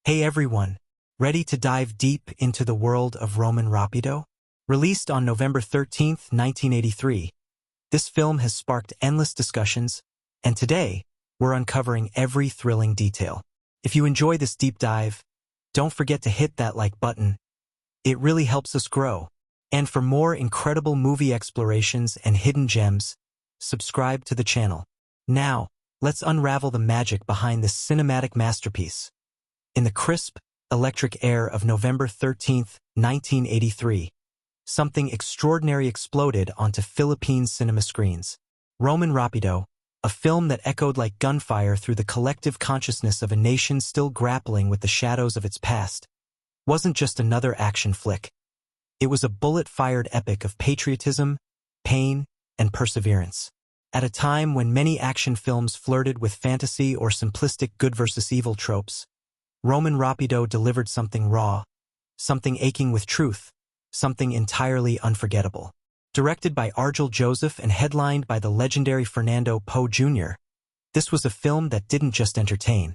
Hey everyone, ready to dive deep into the world of Roman Rapido? Released on November 13, 1983, this film has sparked endless discussions, and today, we're uncovering every thrilling detail. If you enjoy this deep dive, don't forget to hit that like button. It really helps us grow. And for more incredible movie explorations and hidden gems, subscribe to the channel. Now, let's unravel the magic behind this cinematic masterpiece. In the crisp, electric air of November 13, 1983, something extraordinary exploded onto Philippine cinema screens. Roman Rapido, a film that echoed like gunfire through the collective consciousness of a nation still grappling with the shadows of its past, wasn't just another action flick. It was a bullet-fired epic of patriotism, pain, and perseverance. At a time when many action films flirted with fantasy or simplistic good versus evil tropes, Roman Rapido delivered something raw, something aching with truth, something entirely unforgettable. Directed by Arjel Joseph and headlined by the legendary Fernando Poe Jr., this was a film that didn't just entertain.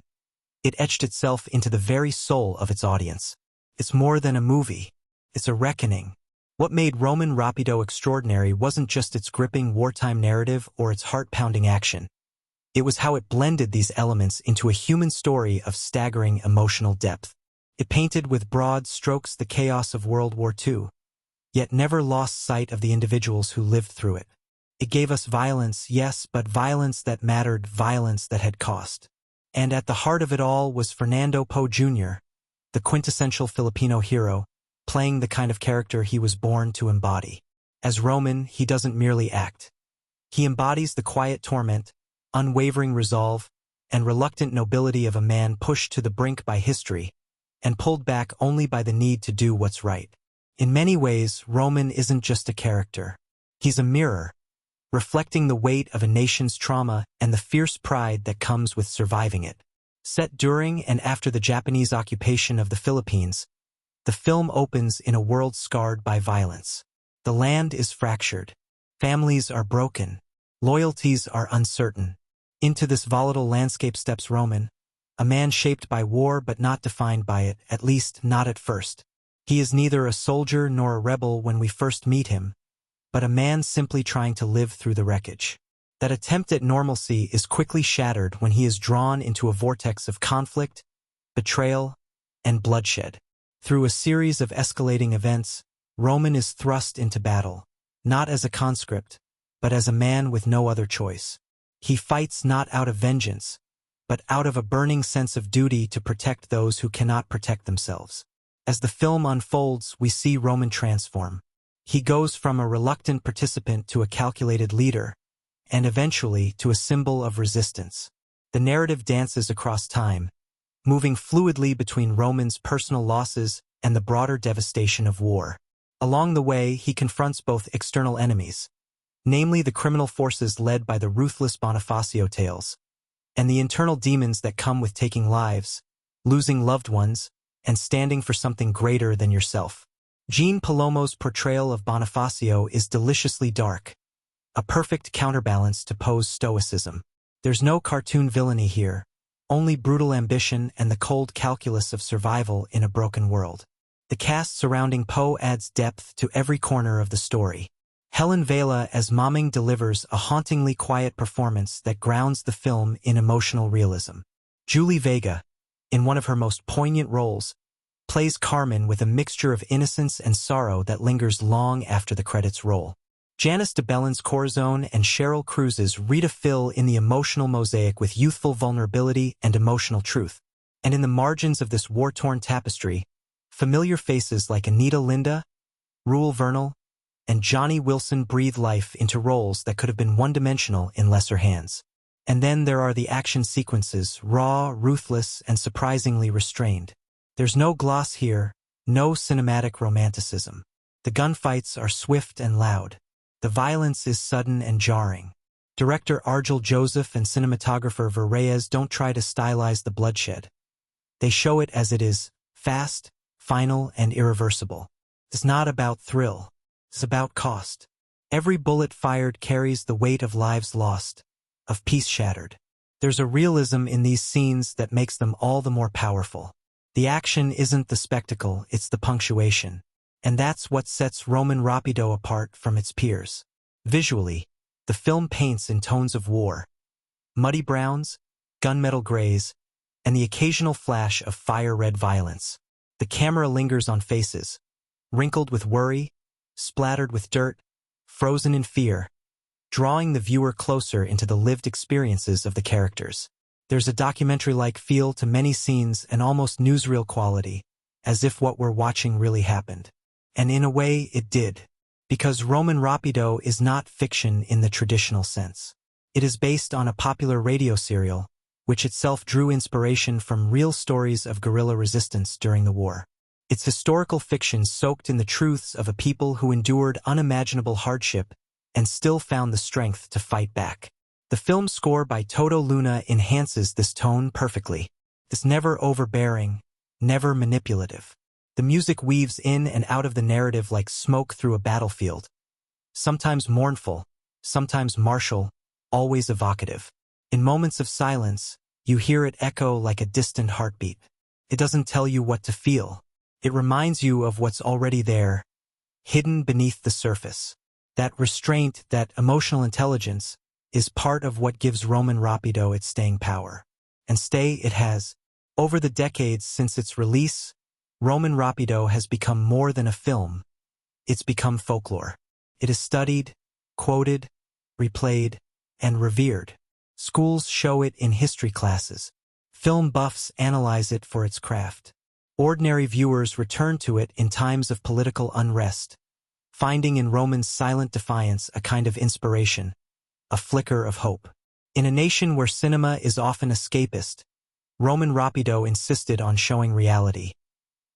It etched itself into the very soul of its audience. It's more than a movie. It's a reckoning. What made Roman Rapido extraordinary wasn't just its gripping wartime narrative or its heart-pounding action. It was how it blended these elements into a human story of staggering emotional depth. It painted with broad strokes the chaos of World War II, yet never lost sight of the individuals who lived through it. It gave us violence, yes, but violence that mattered, violence that had cost. And at the heart of it all was Fernando Poe Jr., the quintessential Filipino hero, playing the kind of character he was born to embody. As Roman, he doesn't merely act. He embodies the quiet torment, unwavering resolve, and reluctant nobility of a man pushed to the brink by history, and pulled back only by the need to do what's right. In many ways, Roman isn't just a character. He's a mirror, reflecting the weight of a nation's trauma and the fierce pride that comes with surviving it. Set during and after the Japanese occupation of the Philippines, the film opens in a world scarred by violence. The land is fractured. Families are broken. Loyalties are uncertain. Into this volatile landscape steps Roman, a man shaped by war but not defined by it, at least not at first. He is neither a soldier nor a rebel when we first meet him, but a man simply trying to live through the wreckage. That attempt at normalcy is quickly shattered when he is drawn into a vortex of conflict, betrayal, and bloodshed. Through a series of escalating events, Roman is thrust into battle, not as a conscript, but as a man with no other choice. He fights not out of vengeance, but out of a burning sense of duty to protect those who cannot protect themselves. As the film unfolds, we see Roman transform. He goes from a reluctant participant to a calculated leader, and eventually to a symbol of resistance. The narrative dances across time, moving fluidly between Roman's personal losses and the broader devastation of war. Along the way, he confronts both external enemies, namely the criminal forces led by the ruthless Bonifacio tales, and the internal demons that come with taking lives, losing loved ones, and standing for something greater than yourself. Jean Palomo's portrayal of Bonifacio is deliciously dark, a perfect counterbalance to Poe's stoicism. There's no cartoon villainy here, only brutal ambition and the cold calculus of survival in a broken world. The cast surrounding Poe adds depth to every corner of the story. Helen Vela as Maming delivers a hauntingly quiet performance that grounds the film in emotional realism. Julie Vega, in one of her most poignant roles, plays Carmen with a mixture of innocence and sorrow that lingers long after the credits roll. Janice DeBellin's Corazon and Cheryl Cruz's Rita fill in the emotional mosaic with youthful vulnerability and emotional truth. And in the margins of this war-torn tapestry, familiar faces like Anita Linda, Rule Vernal, and Johnny Wilson breathe life into roles that could have been one-dimensional in lesser hands. And then there are the action sequences, raw, ruthless, and surprisingly restrained. There's no gloss here, no cinematic romanticism. The gunfights are swift and loud. The violence is sudden and jarring. Director Arjel Joseph and cinematographer Verreyes don't try to stylize the bloodshed. They show it as it is, fast, final, and irreversible. It's not about thrill. It's about cost. Every bullet fired carries the weight of lives lost, of peace shattered. There's a realism in these scenes that makes them all the more powerful. The action isn't the spectacle, it's the punctuation. And that's what sets Roman Rapido apart from its peers. Visually, the film paints in tones of war, muddy browns, gunmetal grays, and the occasional flash of fire-red violence. The camera lingers on faces, wrinkled with worry, splattered with dirt, frozen in fear, drawing the viewer closer into the lived experiences of the characters. There's a documentary-like feel to many scenes and almost newsreel quality, as if what we're watching really happened. And in a way, it did. Because Roman Rapido is not fiction in the traditional sense. It is based on a popular radio serial, which itself drew inspiration from real stories of guerrilla resistance during the war. It's historical fiction soaked in the truths of a people who endured unimaginable hardship and still found the strength to fight back. The film score by Toto Luna enhances this tone perfectly. It's never overbearing, never manipulative. The music weaves in and out of the narrative like smoke through a battlefield. Sometimes mournful, sometimes martial, always evocative. In moments of silence, you hear it echo like a distant heartbeat. It doesn't tell you what to feel. It reminds you of what's already there, hidden beneath the surface. That restraint, that emotional intelligence, is part of what gives Roman Rapido its staying power. And stay it has. Over the decades since its release, Roman Rapido has become more than a film. It's become folklore. It is studied, quoted, replayed, and revered. Schools show it in history classes. Film buffs analyze it for its craft. Ordinary viewers return to it in times of political unrest, finding in Roman's silent defiance a kind of inspiration, a flicker of hope. In a nation where cinema is often escapist, Roman Rapido insisted on showing reality.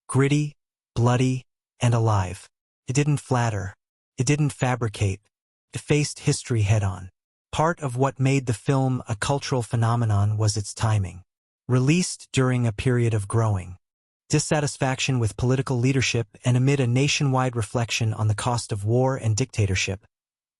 Gritty, bloody, and alive. It didn't flatter. It didn't fabricate. It faced history head-on. Part of what made the film a cultural phenomenon was its timing. Released during a period of growing dissatisfaction with political leadership and amid a nationwide reflection on the cost of war and dictatorship,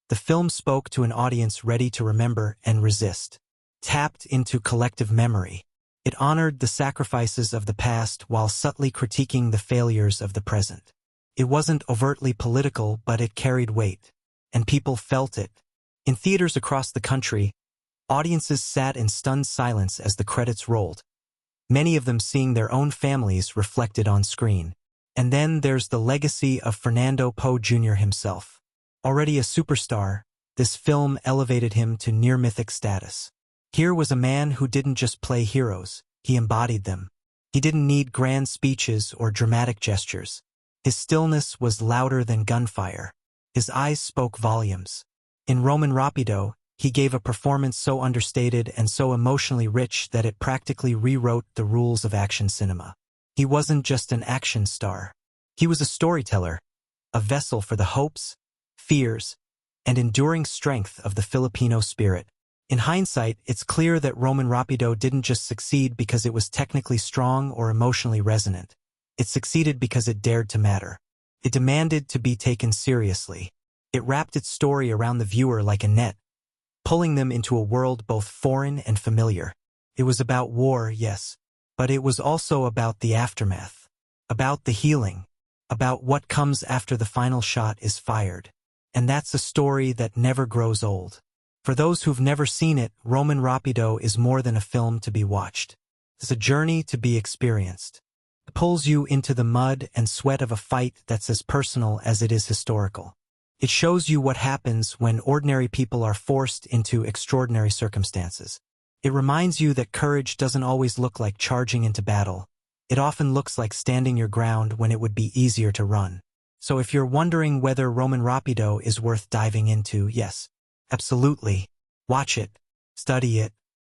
the film spoke to an audience ready to remember and resist. Tapped into collective memory. It honored the sacrifices of the past while subtly critiquing the failures of the present. It wasn't overtly political, but it carried weight. And people felt it. In theaters across the country, audiences sat in stunned silence as the credits rolled, many of them seeing their own families reflected on screen. And then there's the legacy of Fernando Poe Jr. himself. Already a superstar, this film elevated him to near-mythic status. Here was a man who didn't just play heroes, he embodied them. He didn't need grand speeches or dramatic gestures. His stillness was louder than gunfire. His eyes spoke volumes. In Roman Rapido, he gave a performance so understated and so emotionally rich that it practically rewrote the rules of action cinema. He wasn't just an action star. He was a storyteller, a vessel for the hopes, fears, and enduring strength of the Filipino spirit. In hindsight, it's clear that Roman Rapido didn't just succeed because it was technically strong or emotionally resonant. It succeeded because it dared to matter. It demanded to be taken seriously. It wrapped its story around the viewer like a net, pulling them into a world both foreign and familiar. It was about war, yes, but it was also about the aftermath, about the healing, about what comes after the final shot is fired. And that's a story that never grows old. For those who've never seen it, Roman Rapido is more than a film to be watched. It's a journey to be experienced. It pulls you into the mud and sweat of a fight that's as personal as it is historical. It shows you what happens when ordinary people are forced into extraordinary circumstances. It reminds you that courage doesn't always look like charging into battle. It often looks like standing your ground when it would be easier to run. So if you're wondering whether Roman Rapido is worth diving into, yes, absolutely. Watch it, study it,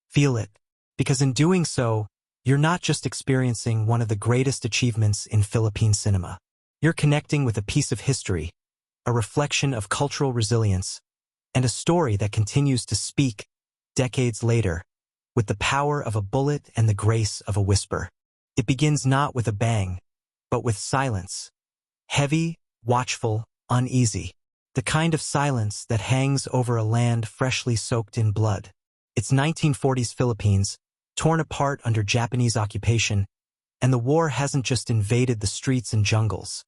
feel it. Because in doing so, you're not just experiencing one of the greatest achievements in Philippine cinema. You're connecting with a piece of history, a reflection of cultural resilience, and a story that continues to speak, decades later, with the power of a bullet and the grace of a whisper. It begins not with a bang, but with silence. Heavy, watchful, uneasy. The kind of silence that hangs over a land freshly soaked in blood. It's 1940s Philippines, torn apart under Japanese occupation, And the war hasn't just invaded the streets and jungles.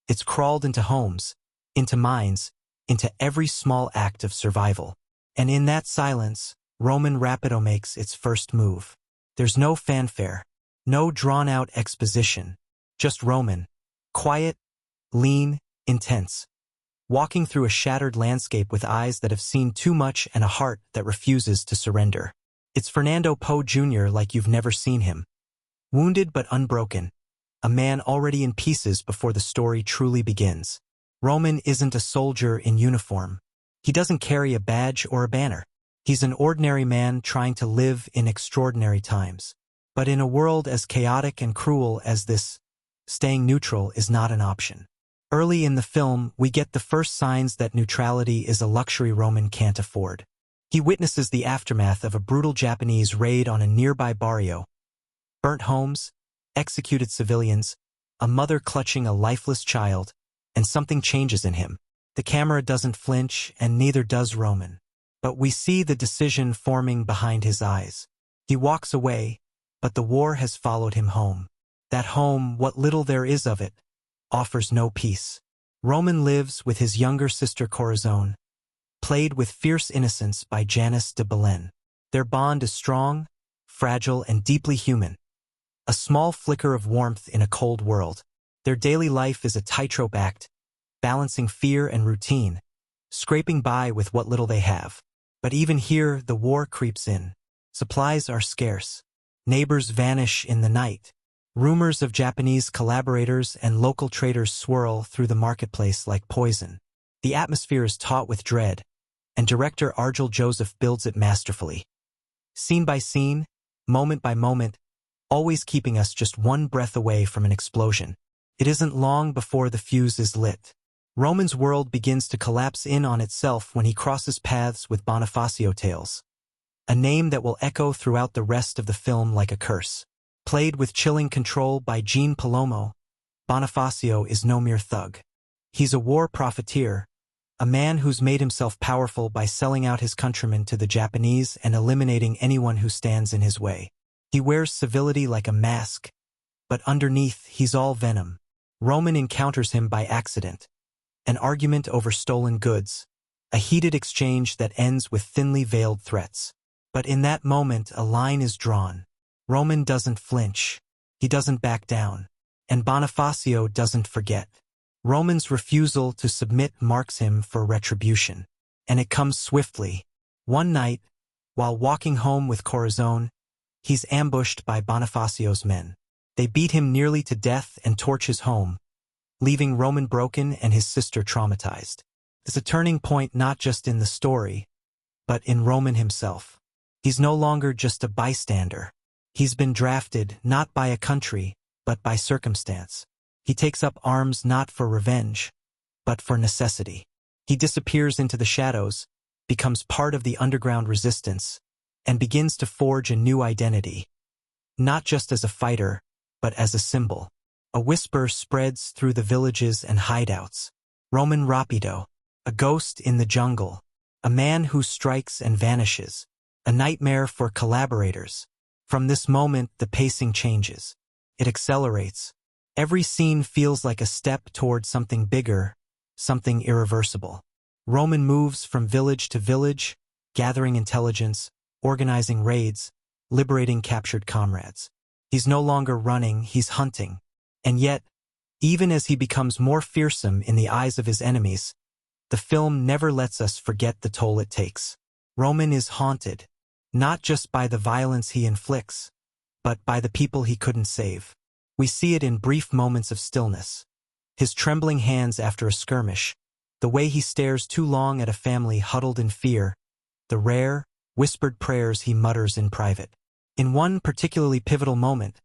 It's crawled into homes, into minds, into every small act of survival. And in that silence, Roman Rapido makes its first move. There's no fanfare, no drawn-out exposition, just Roman, quiet, lean, intense, walking through a shattered landscape with eyes that have seen too much and a heart that refuses to surrender. It's Fernando Poe Jr. like you've never seen him. Wounded but unbroken, a man already in pieces before the story truly begins. Roman isn't a soldier in uniform. He doesn't carry a badge or a banner. He's an ordinary man trying to live in extraordinary times. But in a world as chaotic and cruel as this, staying neutral is not an option. Early in the film, we get the first signs that neutrality is a luxury Roman can't afford. He witnesses the aftermath of a brutal Japanese raid on a nearby barrio. Burnt homes, executed civilians, a mother clutching a lifeless child, and something changes in him. The camera doesn't flinch, and neither does Roman. But we see the decision forming behind his eyes. He walks away, but the war has followed him home. That home, what little there is of it, offers no peace. Roman lives with his younger sister Corazon, played with fierce innocence by Janice de Belen. Their bond is strong, fragile, and deeply human. A small flicker of warmth in a cold world. Their daily life is a tightrope act, balancing fear and routine, scraping by with what little they have. But even here, the war creeps in. Supplies are scarce. Neighbors vanish in the night. Rumors of Japanese collaborators and local traders swirl through the marketplace like poison. The atmosphere is taut with dread, and director Arjel Joseph builds it masterfully. Scene by scene, moment by moment, always keeping us just one breath away from an explosion. It isn't long before the fuse is lit. Roman's world begins to collapse in on itself when he crosses paths with Bonifacio Tales, a name that will echo throughout the rest of the film like a curse. Played with chilling control by Jean Palomo, Bonifacio is no mere thug. He's a war profiteer, a man who's made himself powerful by selling out his countrymen to the Japanese and eliminating anyone who stands in his way. He wears civility like a mask, but underneath he's all venom. Roman encounters him by accident. An argument over stolen goods, a heated exchange that ends with thinly veiled threats. But in that moment, a line is drawn. Roman doesn't flinch. He doesn't back down. And Bonifacio doesn't forget. Roman's refusal to submit marks him for retribution. And it comes swiftly. One night, while walking home with Corazon, he's ambushed by Bonifacio's men. They beat him nearly to death and torch his home, leaving Roman broken and his sister traumatized. It's a turning point not just in the story, but in Roman himself. He's no longer just a bystander. He's been drafted not by a country, but by circumstance. He takes up arms not for revenge, but for necessity. He disappears into the shadows, becomes part of the underground resistance, and begins to forge a new identity. Not just as a fighter, but as a symbol. A whisper spreads through the villages and hideouts. Roman Rapido, a ghost in the jungle, a man who strikes and vanishes, a nightmare for collaborators. From this moment, the pacing changes. It accelerates. Every scene feels like a step toward something bigger, something irreversible. Roman moves from village to village, gathering intelligence, organizing raids, liberating captured comrades. He's no longer running, he's hunting. And yet, even as he becomes more fearsome in the eyes of his enemies, the film never lets us forget the toll it takes. Roman is haunted, not just by the violence he inflicts, but by the people he couldn't save. We see it in brief moments of stillness. His trembling hands after a skirmish, the way he stares too long at a family huddled in fear, the rare, whispered prayers he mutters in private. In one particularly pivotal moment,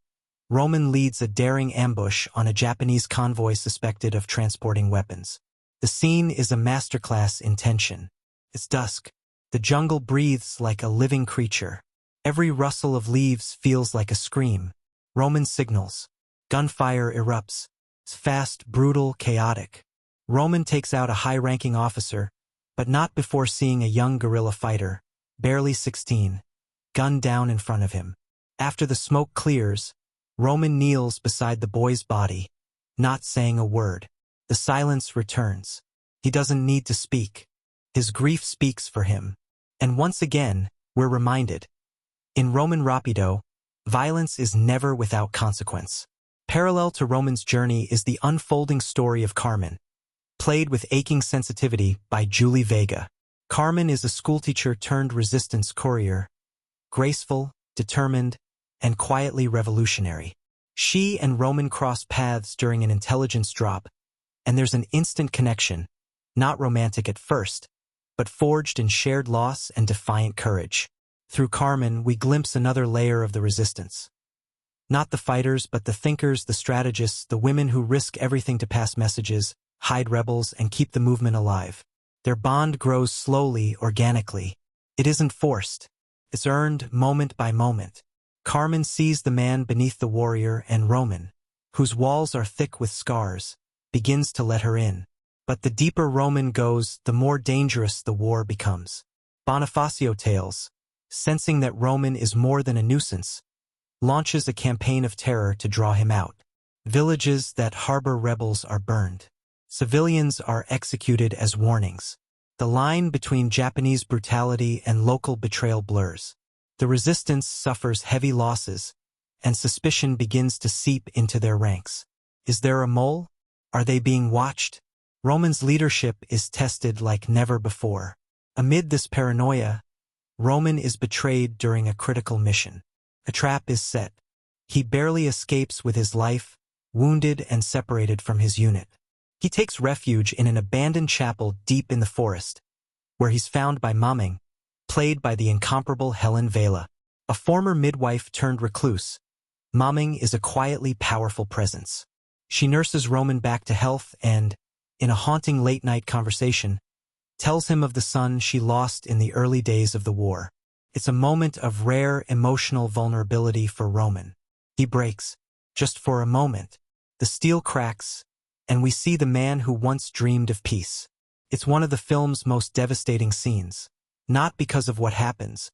Roman leads a daring ambush on a Japanese convoy suspected of transporting weapons. The scene is a masterclass in tension. It's dusk. The jungle breathes like a living creature. Every rustle of leaves feels like a scream. Roman signals. Gunfire erupts. It's fast, brutal, chaotic. Roman takes out a high-ranking officer, but not before seeing a young guerrilla fighter, barely 16, gunned down in front of him. After the smoke clears, Roman kneels beside the boy's body, not saying a word. The silence returns. He doesn't need to speak. His grief speaks for him. And once again, we're reminded. In Roman Rapido, violence is never without consequence. Parallel to Roman's journey is the unfolding story of Carmen, played with aching sensitivity by Julie Vega. Carmen is a schoolteacher turned resistance courier, graceful, determined, and quietly revolutionary. She and Roman cross paths during an intelligence drop, and there's an instant connection, not romantic at first, but forged in shared loss and defiant courage. Through Carmen, we glimpse another layer of the resistance. Not the fighters, but the thinkers, the strategists, the women who risk everything to pass messages, hide rebels, and keep the movement alive. Their bond grows slowly, organically. It isn't forced. It's earned moment by moment. Carmen sees the man beneath the warrior, and Roman, whose walls are thick with scars, begins to let her in. But the deeper Roman goes, the more dangerous the war becomes. Bonifacio Tales, sensing that Roman is more than a nuisance, launches a campaign of terror to draw him out. Villages that harbor rebels are burned. Civilians are executed as warnings. The line between Japanese brutality and local betrayal blurs. The resistance suffers heavy losses, and suspicion begins to seep into their ranks. Is there a mole? Are they being watched? Roman's leadership is tested like never before. Amid this paranoia, Roman is betrayed during a critical mission. A trap is set. He barely escapes with his life, wounded and separated from his unit. He takes refuge in an abandoned chapel deep in the forest, where he's found by Maming, played by the incomparable Helen Vela. A former midwife turned recluse, Maming is a quietly powerful presence. She nurses Roman back to health and, in a haunting late-night conversation, tells him of the son she lost in the early days of the war. It's a moment of rare emotional vulnerability for Roman. He breaks, just for a moment. The steel cracks, and we see the man who once dreamed of peace. It's one of the film's most devastating scenes, not because of what happens,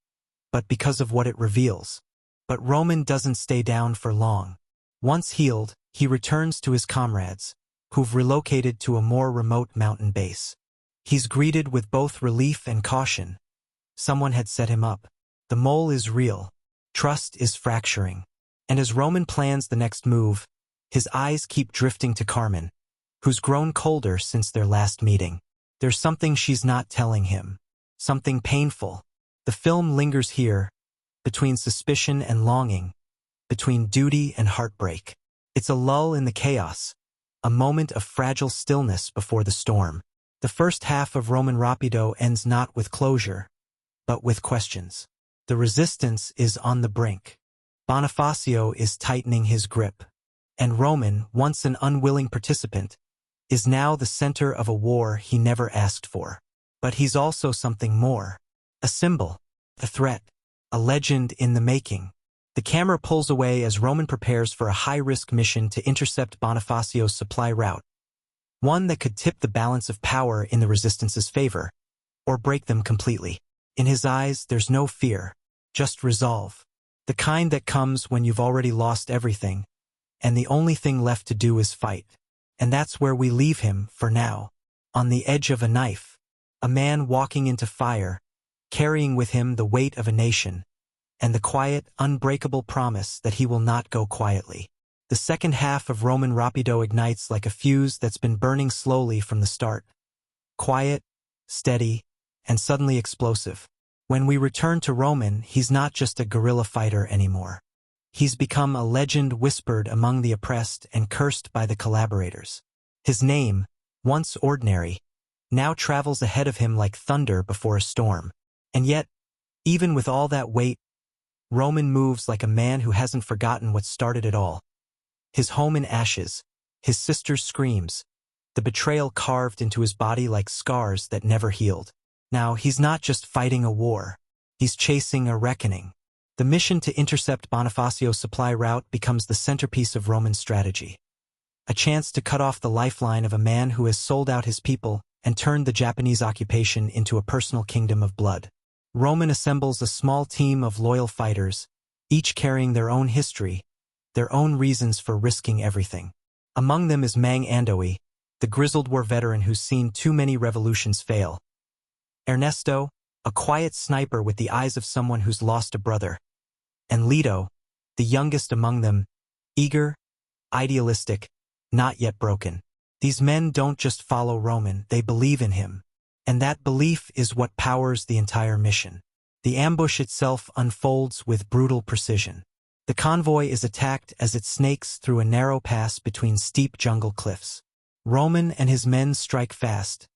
but because of what it reveals. But Roman doesn't stay down for long. Once healed, he returns to his comrades, who've relocated to a more remote mountain base. He's greeted with both relief and caution. Someone had set him up. The mole is real. Trust is fracturing. And as Roman plans the next move, his eyes keep drifting to Carmen, who's grown colder since their last meeting. There's something she's not telling him. Something painful. The film lingers here, between suspicion and longing, between duty and heartbreak. It's a lull in the chaos, a moment of fragile stillness before the storm. The first half of Roman Rapido ends not with closure, but with questions. The resistance is on the brink. Bonifacio is tightening his grip. And Roman, once an unwilling participant, is now the center of a war he never asked for. But he's also something more. A symbol, a threat, a legend in the making. The camera pulls away as Roman prepares for a high-risk mission to intercept Bonifacio's supply route, one that could tip the balance of power in the resistance's favor, or break them completely. In his eyes, there's no fear, just resolve. The kind that comes when you've already lost everything, and the only thing left to do is fight. And that's where we leave him, for now. On the edge of a knife. A man walking into fire, carrying with him the weight of a nation, and the quiet, unbreakable promise that he will not go quietly. The second half of Roman Rapido ignites like a fuse that's been burning slowly from the start. Quiet, steady, and suddenly explosive. When we return to Roman, he's not just a guerrilla fighter anymore. He's become a legend whispered among the oppressed and cursed by the collaborators. His name, once ordinary, now travels ahead of him like thunder before a storm. And yet, even with all that weight, Roman moves like a man who hasn't forgotten what started it all. His home in ashes, his sister's screams, the betrayal carved into his body like scars that never healed. Now, he's not just fighting a war. He's chasing a reckoning. The mission to intercept Bonifacio's supply route becomes the centerpiece of Roman's strategy. A chance to cut off the lifeline of a man who has sold out his people and turned the Japanese occupation into a personal kingdom of blood. Roman assembles a small team of loyal fighters, each carrying their own history, their own reasons for risking everything. Among them is Mang Andoe, the grizzled war veteran who's seen too many revolutions fail. Ernesto, a quiet sniper with the eyes of someone who's lost a brother. And Leto, the youngest among them, eager, idealistic, not yet broken. These men don't just follow Roman, they believe in him. And that belief is what powers the entire mission. The ambush itself unfolds with brutal precision. The convoy is attacked as it snakes through a narrow pass between steep jungle cliffs. Roman and his men strike fast,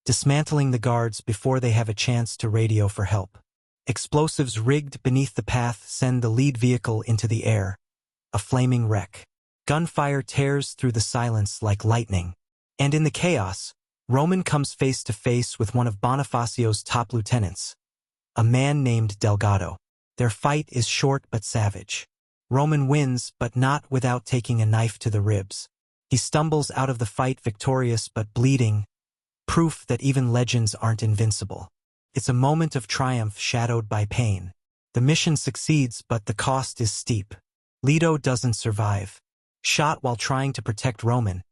dismantling the guards before they have a chance to radio for help. Explosives rigged beneath the path send the lead vehicle into the air, a flaming wreck. Gunfire tears through the silence like lightning. And in the chaos, Roman comes face to face with one of Bonifacio's top lieutenants, a man named Delgado. Their fight is short but savage. Roman wins, but not without taking a knife to the ribs. He stumbles out of the fight victorious but bleeding, proof that even legends aren't invincible. It's a moment of triumph shadowed by pain. The mission succeeds, but the cost is steep. Leto doesn't survive. Shot while trying to protect Roman,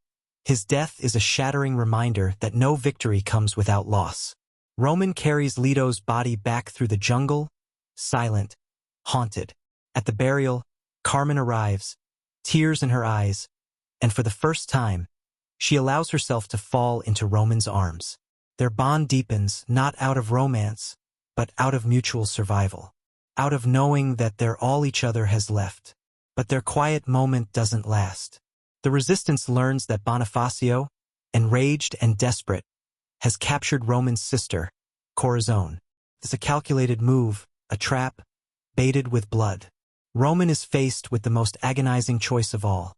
his death is a shattering reminder that no victory comes without loss. Roman carries Leto's body back through the jungle, silent, haunted. At the burial, Carmen arrives, tears in her eyes, and for the first time, she allows herself to fall into Roman's arms. Their bond deepens not out of romance, but out of mutual survival, out of knowing that they're all each other has left. But their quiet moment doesn't last. The resistance learns that Bonifacio, enraged and desperate, has captured Roman's sister, Corazon. It's a calculated move, a trap, baited with blood. Roman is faced with the most agonizing choice of all.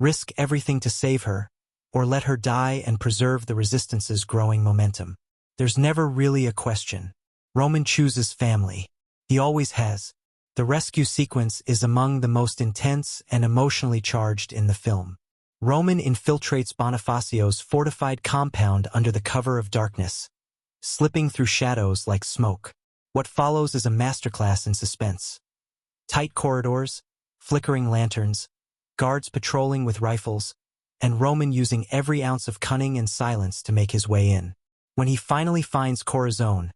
Risk everything to save her, or let her die and preserve the resistance's growing momentum. There's never really a question. Roman chooses family. He always has. The rescue sequence is among the most intense and emotionally charged in the film. Roman infiltrates Bonifacio's fortified compound under the cover of darkness, slipping through shadows like smoke. What follows is a masterclass in suspense. Tight corridors, flickering lanterns, guards patrolling with rifles, and Roman using every ounce of cunning and silence to make his way in. When he finally finds Corazon,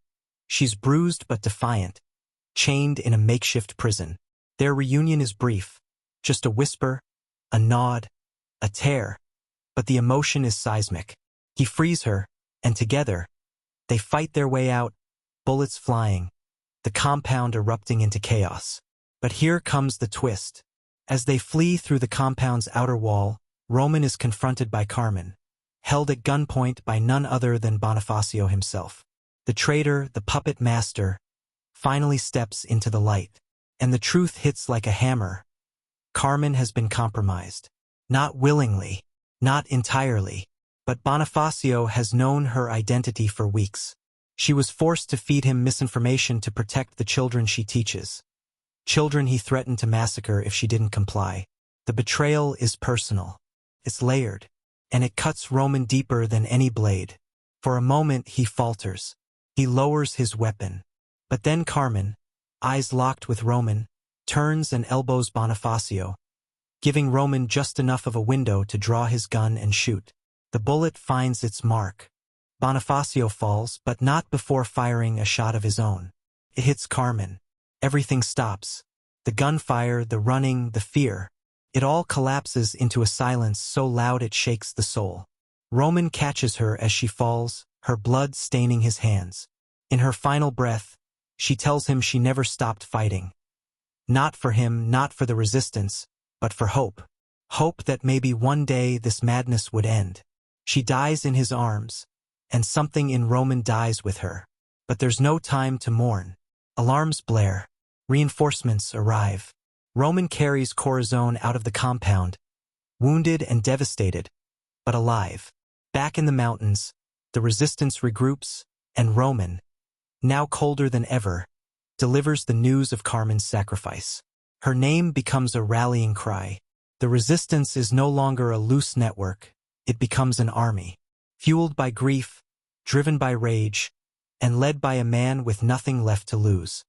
she's bruised but defiant, chained in a makeshift prison. Their reunion is brief, just a whisper, a nod, a tear, but the emotion is seismic. He frees her, and together, they fight their way out, bullets flying, the compound erupting into chaos. But here comes the twist. As they flee through the compound's outer wall, Roman is confronted by Carmen, held at gunpoint by none other than Bonifacio himself. The traitor, the puppet master, finally steps into the light, and the truth hits like a hammer. Carmen has been compromised. Not willingly, not entirely, but Bonifacio has known her identity for weeks. She was forced to feed him misinformation to protect the children she teaches. Children he threatened to massacre if she didn't comply. The betrayal is personal. It's layered, and it cuts Roman deeper than any blade. For a moment he falters. He lowers his weapon. But then Carmen, eyes locked with Roman, turns and elbows Bonifacio, giving Roman just enough of a window to draw his gun and shoot. The bullet finds its mark. Bonifacio falls, but not before firing a shot of his own. It hits Carmen. Everything stops. The gunfire, the running, the fear. It all collapses into a silence so loud it shakes the soul. Roman catches her as she falls, her blood staining his hands. In her final breath, she tells him she never stopped fighting. Not for him, not for the resistance, but for hope. Hope that maybe one day this madness would end. She dies in his arms, and something in Roman dies with her. But there's no time to mourn. Alarms blare. Reinforcements arrive. Roman carries Corazon out of the compound, wounded and devastated, but alive. Back in the mountains, the resistance regroups, and Roman, now colder than ever, delivers the news of Carmen's sacrifice. Her name becomes a rallying cry. The resistance is no longer a loose network, it becomes an army. Fueled by grief, driven by rage, and led by a man with nothing left to lose.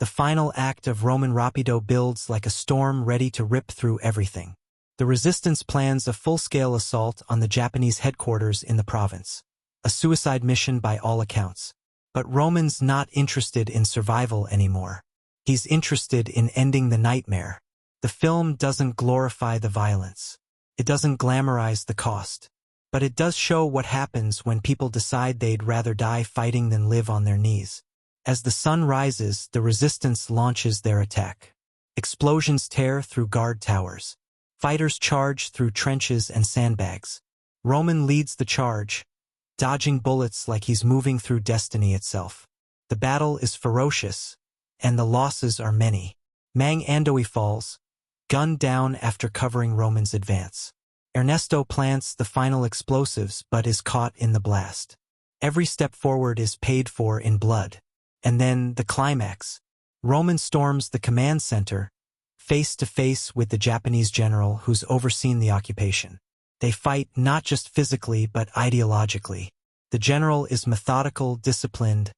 The final act of Roman Rapido builds like a storm ready to rip through everything. The resistance plans a full-scale assault on the Japanese headquarters in the province. A suicide mission by all accounts. But Roman's not interested in survival anymore. He's interested in ending the nightmare. The film doesn't glorify the violence. It doesn't glamorize the cost. But it does show what happens when people decide they'd rather die fighting than live on their knees. As the sun rises, the resistance launches their attack. Explosions tear through guard towers. Fighters charge through trenches and sandbags. Roman leads the charge, dodging bullets like he's moving through destiny itself. The battle is ferocious, and the losses are many. Mang Andoi falls, gunned down after covering Roman's advance. Ernesto plants the final explosives but is caught in the blast. Every step forward is paid for in blood. And then the climax. Roman storms the command center, face to face with the Japanese general who's overseen the occupation. They fight not just physically but ideologically. The general is methodical, disciplined,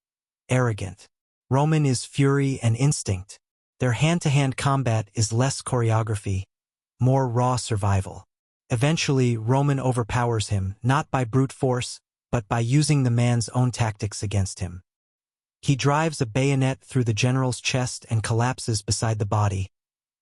arrogant. Roman is fury and instinct. Their hand-to-hand combat is less choreography, more raw survival. Eventually, Roman overpowers him, not by brute force, but by using the man's own tactics against him. He drives a bayonet through the general's chest and collapses beside the body,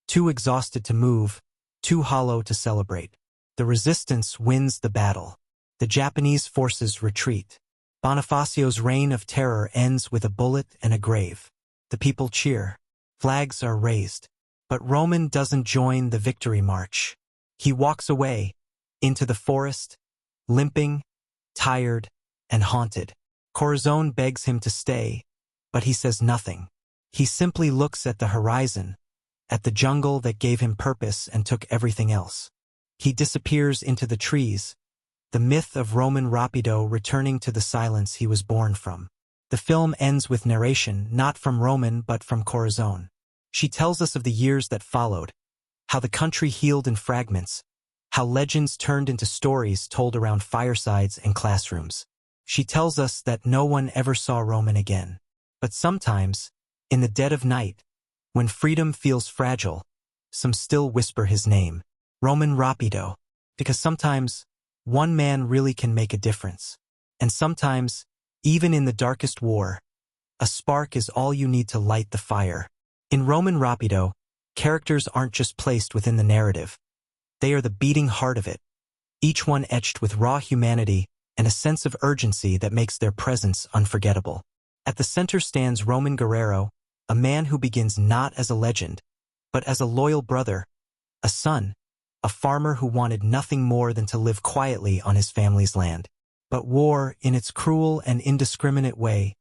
too exhausted to move, too hollow to celebrate. The resistance wins the battle. The Japanese forces retreat. Bonifacio's reign of terror ends with a bullet and a grave. The people cheer. Flags are raised. But Roman doesn't join the victory march. He walks away, into the forest, limping, tired, and haunted. Corazon begs him to stay, but he says nothing. He simply looks at the horizon, at the jungle that gave him purpose and took everything else. He disappears into the trees, the myth of Roman Rapido returning to the silence he was born from. The film ends with narration, not from Roman but from Corazon. She tells us of the years that followed, how the country healed in fragments, how legends turned into stories told around firesides and classrooms. She tells us that no one ever saw Roman again. But sometimes, in the dead of night, when freedom feels fragile, some still whisper his name, Roman Rapido, because sometimes one man really can make a difference. And sometimes, even in the darkest war, a spark is all you need to light the fire. In Roman Rapido, characters aren't just placed within the narrative. They are the beating heart of it, each one etched with raw humanity and a sense of urgency that makes their presence unforgettable. At the center stands Roman Guerrero, a man who begins not as a legend, but as a loyal brother, a son, a farmer who wanted nothing more than to live quietly on his family's land. But war, in its cruel and indiscriminate way,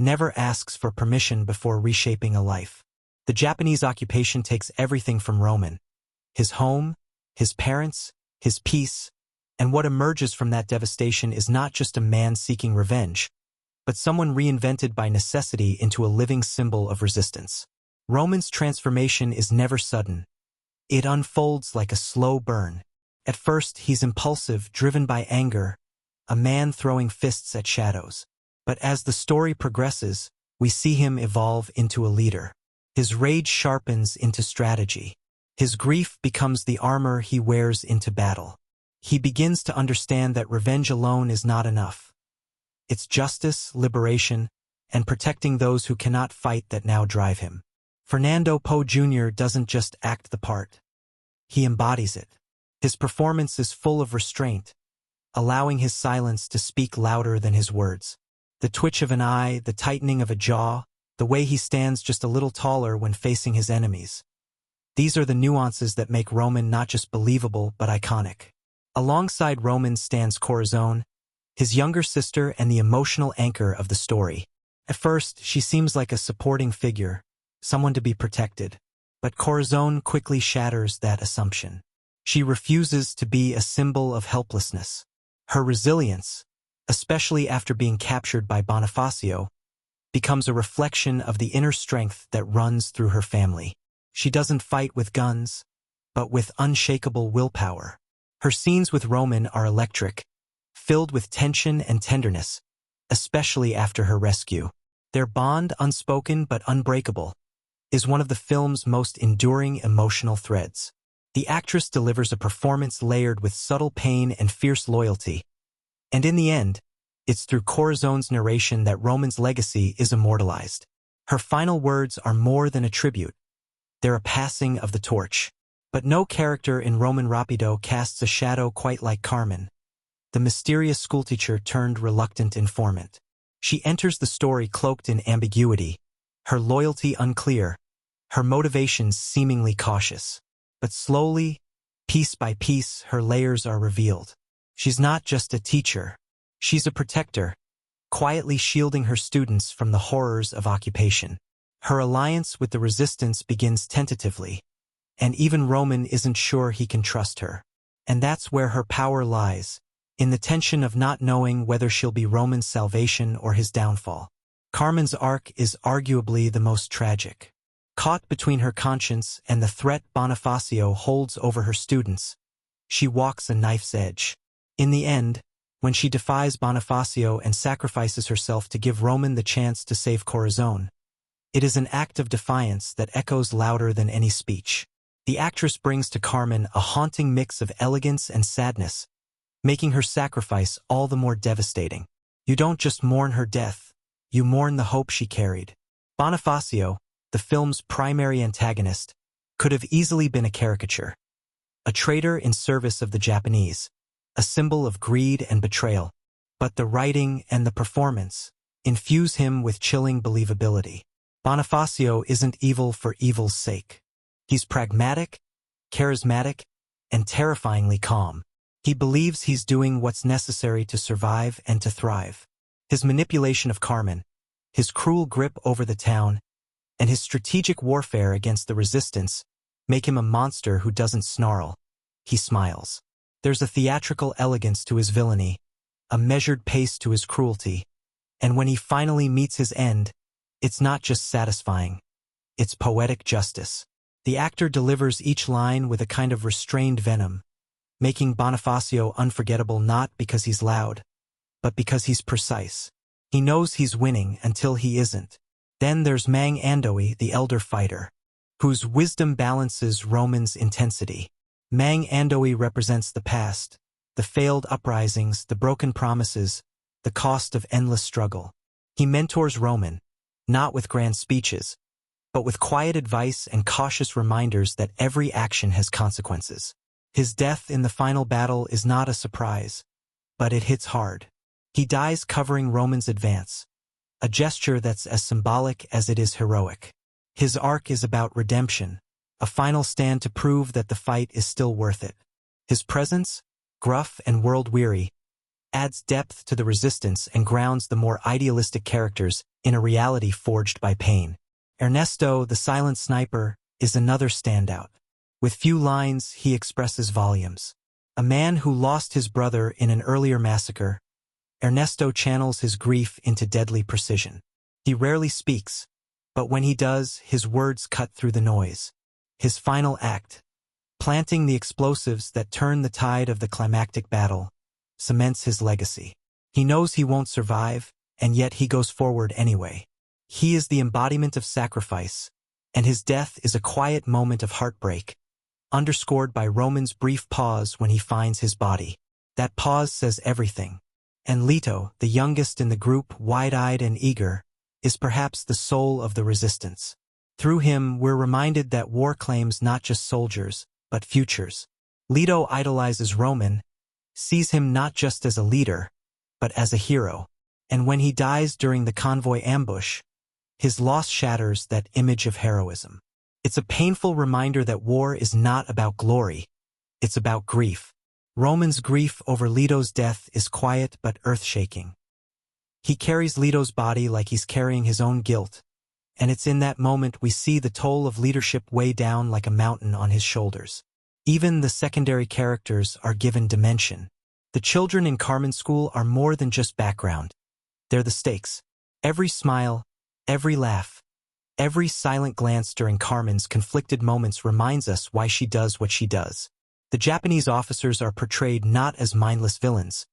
never asks for permission before reshaping a life. The Japanese occupation takes everything from Roman: his home, his parents, his peace, and what emerges from that devastation is not just a man seeking revenge, but someone reinvented by necessity into a living symbol of resistance. Roman's transformation is never sudden. It unfolds like a slow burn. At first, he's impulsive, driven by anger, a man throwing fists at shadows. But as the story progresses, we see him evolve into a leader. His rage sharpens into strategy. His grief becomes the armor he wears into battle. He begins to understand that revenge alone is not enough. It's justice, liberation, and protecting those who cannot fight that now drive him. Fernando Poe Jr. doesn't just act the part. He embodies it. His performance is full of restraint, allowing his silence to speak louder than his words. The twitch of an eye, the tightening of a jaw, the way he stands just a little taller when facing his enemies. These are the nuances that make Roman not just believable but iconic. Alongside Roman stands Corazon, his younger sister and the emotional anchor of the story. At first, she seems like a supporting figure, someone to be protected. But Corazon quickly shatters that assumption. She refuses to be a symbol of helplessness. Her resilience, especially after being captured by Bonifacio, becomes a reflection of the inner strength that runs through her family. She doesn't fight with guns, but with unshakable willpower. Her scenes with Roman are electric, filled with tension and tenderness, especially after her rescue. Their bond unspoken but unbreakable, is one of the film's most enduring emotional threads. The actress delivers a performance layered with subtle pain and fierce loyalty, and in the end, it's through Corazone's narration that Roman's legacy is immortalized. Her final words are more than a tribute. They're a passing of the torch. But no character in Roman Rapido casts a shadow quite like Carmen, the mysterious schoolteacher turned reluctant informant. She enters the story cloaked in ambiguity, her loyalty unclear, her motivations seemingly cautious. But slowly, piece by piece, her layers are revealed. She's not just a teacher. She's a protector, quietly shielding her students from the horrors of occupation. Her alliance with the resistance begins tentatively, and even Roman isn't sure he can trust her. And that's where her power lies, in the tension of not knowing whether she'll be Roman's salvation or his downfall. Carmen's arc is arguably the most tragic. Caught between her conscience and the threat Bonifacio holds over her students, she walks a knife's edge. In the end, when she defies Bonifacio and sacrifices herself to give Roman the chance to save Corazon, it is an act of defiance that echoes louder than any speech. The actress brings to Carmen a haunting mix of elegance and sadness, making her sacrifice all the more devastating. You don't just mourn her death, you mourn the hope she carried. Bonifacio, the film's primary antagonist, could have easily been a caricature. A traitor in service of the Japanese, a symbol of greed and betrayal. But the writing and the performance infuse him with chilling believability. Bonifacio isn't evil for evil's sake. He's pragmatic, charismatic, and terrifyingly calm. He believes he's doing what's necessary to survive and to thrive. His manipulation of Carmen, his cruel grip over the town, and his strategic warfare against the resistance make him a monster who doesn't snarl. He smiles. There's a theatrical elegance to his villainy, a measured pace to his cruelty, and when he finally meets his end, it's not just satisfying, it's poetic justice. The actor delivers each line with a kind of restrained venom, making Bonifacio unforgettable not because he's loud, but because he's precise. He knows he's winning until he isn't. Then there's Mang Andoe, the elder fighter, whose wisdom balances Roman's intensity. Mang Andoe represents the past, the failed uprisings, the broken promises, the cost of endless struggle. He mentors Roman, not with grand speeches, but with quiet advice and cautious reminders that every action has consequences. His death in the final battle is not a surprise, but it hits hard. He dies covering Roman's advance, a gesture that's as symbolic as it is heroic. His arc is about redemption, a final stand to prove that the fight is still worth it. His presence, gruff and world-weary, adds depth to the resistance and grounds the more idealistic characters in a reality forged by pain. Ernesto, the silent sniper, is another standout. With few lines, he expresses volumes. A man who lost his brother in an earlier massacre, Ernesto channels his grief into deadly precision. He rarely speaks, but when he does, his words cut through the noise. His final act, planting the explosives that turn the tide of the climactic battle, cements his legacy. He knows he won't survive, and yet he goes forward anyway. He is the embodiment of sacrifice, and his death is a quiet moment of heartbreak, underscored by Roman's brief pause when he finds his body. That pause says everything. And Leto, the youngest in the group, wide-eyed and eager, is perhaps the soul of the resistance. Through him, we're reminded that war claims not just soldiers, but futures. Leto idolizes Roman, sees him not just as a leader, but as a hero. And when he dies during the convoy ambush, his loss shatters that image of heroism. It's a painful reminder that war is not about glory, it's about grief. Roman's grief over Leto's death is quiet but earth-shaking. He carries Leto's body like he's carrying his own guilt, and it's in that moment we see the toll of leadership weigh down like a mountain on his shoulders. Even the secondary characters are given dimension. The children in Carmen's school are more than just background. They're the stakes. Every smile, every laugh, every silent glance during Carmen's conflicted moments reminds us why she does what she does. The Japanese officers are portrayed not as mindless villains,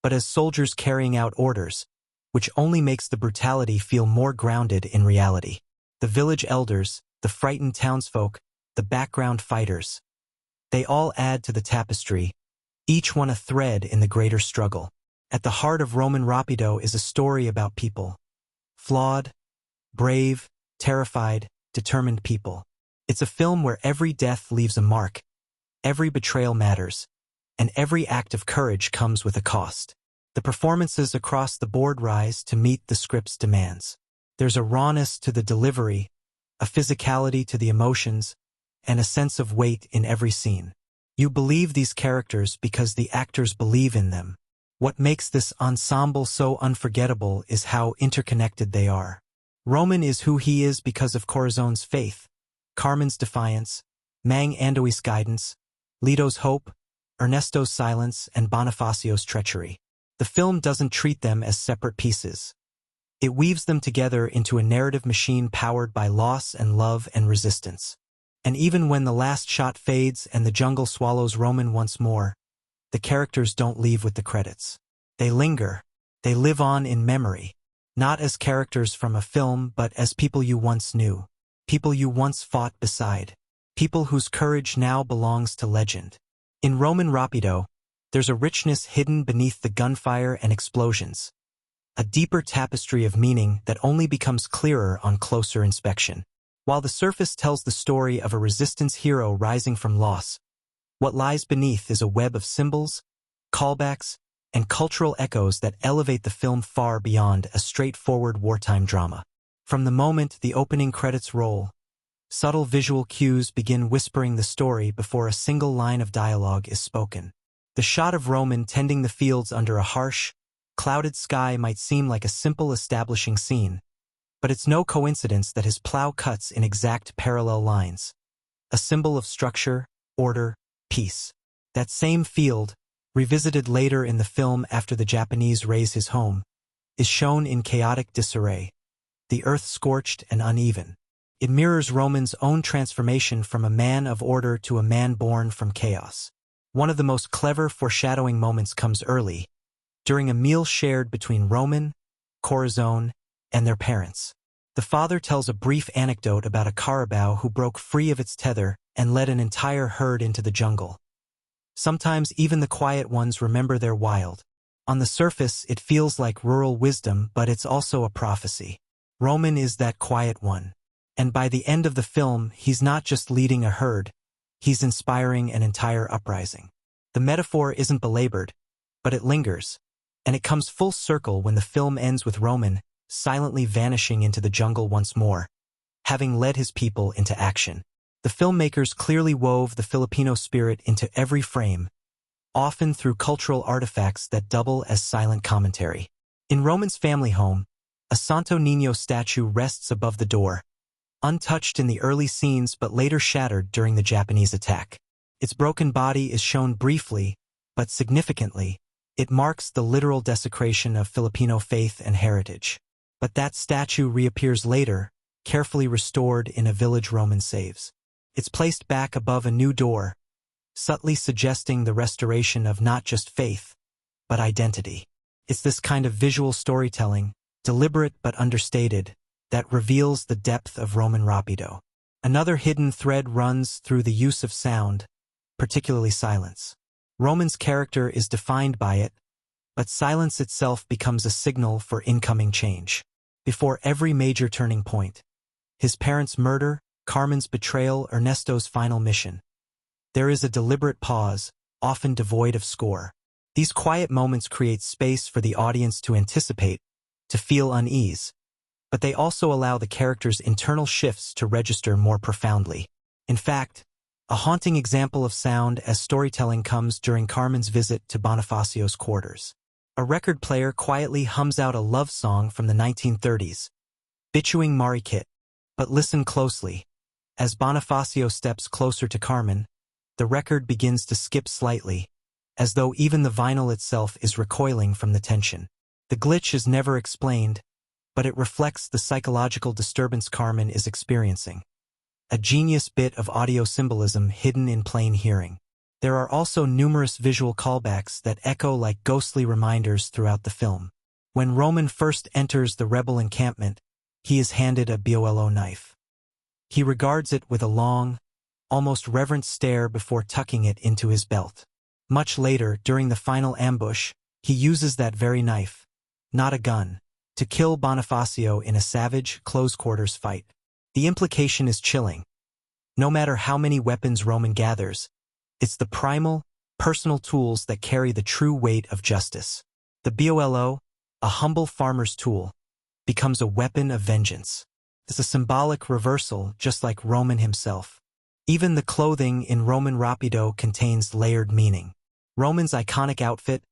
but as soldiers carrying out orders, which only makes the brutality feel more grounded in reality. The village elders, the frightened townsfolk, the background fighters. They all add to the tapestry, each one a thread in the greater struggle. At the heart of Roman Rapido is a story about people. Flawed, brave, terrified, determined people. It's a film where every death leaves a mark, every betrayal matters, and every act of courage comes with a cost. The performances across the board rise to meet the script's demands. There's a rawness to the delivery, a physicality to the emotions, and a sense of weight in every scene. You believe these characters because the actors believe in them. What makes this ensemble so unforgettable is how interconnected they are. Roman is who he is because of Corazone's faith, Carmen's defiance, Mang Andoi's guidance, Leto's hope, Ernesto's silence, and Bonifacio's treachery. The film doesn't treat them as separate pieces. It weaves them together into a narrative machine powered by loss and love and resistance. And even when the last shot fades and the jungle swallows Roman once more, the characters don't leave with the credits. They linger. They live on in memory. Not as characters from a film, but as people you once knew. People you once fought beside. People whose courage now belongs to legend. In Roman Rapido, there's a richness hidden beneath the gunfire and explosions. A deeper tapestry of meaning that only becomes clearer on closer inspection. While the surface tells the story of a resistance hero rising from loss, what lies beneath is a web of symbols, callbacks, and cultural echoes that elevate the film far beyond a straightforward wartime drama. From the moment the opening credits roll, subtle visual cues begin whispering the story before a single line of dialogue is spoken. The shot of Roman tending the fields under a harsh, clouded sky might seem like a simple establishing scene, but it's no coincidence that his plow cuts in exact parallel lines. A symbol of structure, order, peace. That same field, revisited later in the film after the Japanese raze his home, is shown in chaotic disarray, the earth scorched and uneven. It mirrors Roman's own transformation from a man of order to a man born from chaos. One of the most clever foreshadowing moments comes early, during a meal shared between Roman, Corazon, and their parents. The father tells a brief anecdote about a carabao who broke free of its tether and led an entire herd into the jungle. Sometimes even the quiet ones remember their wild. On the surface, it feels like rural wisdom, but it's also a prophecy. Roman is that quiet one. And by the end of the film, he's not just leading a herd, he's inspiring an entire uprising. The metaphor isn't belabored, but it lingers, and it comes full circle when the film ends with Roman silently vanishing into the jungle once more, having led his people into action. The filmmakers clearly wove the Filipino spirit into every frame, often through cultural artifacts that double as silent commentary. In Roman's family home, a Santo Niño statue rests above the door, untouched in the early scenes but later shattered during the Japanese attack. Its broken body is shown briefly, but significantly. It marks the literal desecration of Filipino faith and heritage. But that statue reappears later, carefully restored in a village Roman saves. It's placed back above a new door, subtly suggesting the restoration of not just faith, but identity. It's this kind of visual storytelling, deliberate but understated, that reveals the depth of Roman Rapido. Another hidden thread runs through the use of sound, particularly silence. Roman's character is defined by it, but silence itself becomes a signal for incoming change. Before every major turning point, his parents' murder, Carmen's betrayal, Ernesto's final mission, there is a deliberate pause, often devoid of score. These quiet moments create space for the audience to anticipate, to feel unease, but they also allow the character's internal shifts to register more profoundly. In fact, a haunting example of sound as storytelling comes during Carmen's visit to Bonifacio's quarters. A record player quietly hums out a love song from the 1930s, Bichuing Marikit. But listen closely. As Bonifacio steps closer to Carmen, the record begins to skip slightly, as though even the vinyl itself is recoiling from the tension. The glitch is never explained, but it reflects the psychological disturbance Carmen is experiencing. A genius bit of audio symbolism hidden in plain hearing. There are also numerous visual callbacks that echo like ghostly reminders throughout the film. When Roman first enters the rebel encampment, he is handed a Biolello knife. He regards it with a long, almost reverent stare before tucking it into his belt. Much later, during the final ambush, he uses that very knife, not a gun, to kill Bonifacio in a savage, close-quarters fight. The implication is chilling. No matter how many weapons Roman gathers, it's the primal, personal tools that carry the true weight of justice. The bolo, a humble farmer's tool, becomes a weapon of vengeance. It's a symbolic reversal, just like Roman himself. Even the clothing in Roman Rapido contains layered meaning. Roman's iconic outfit,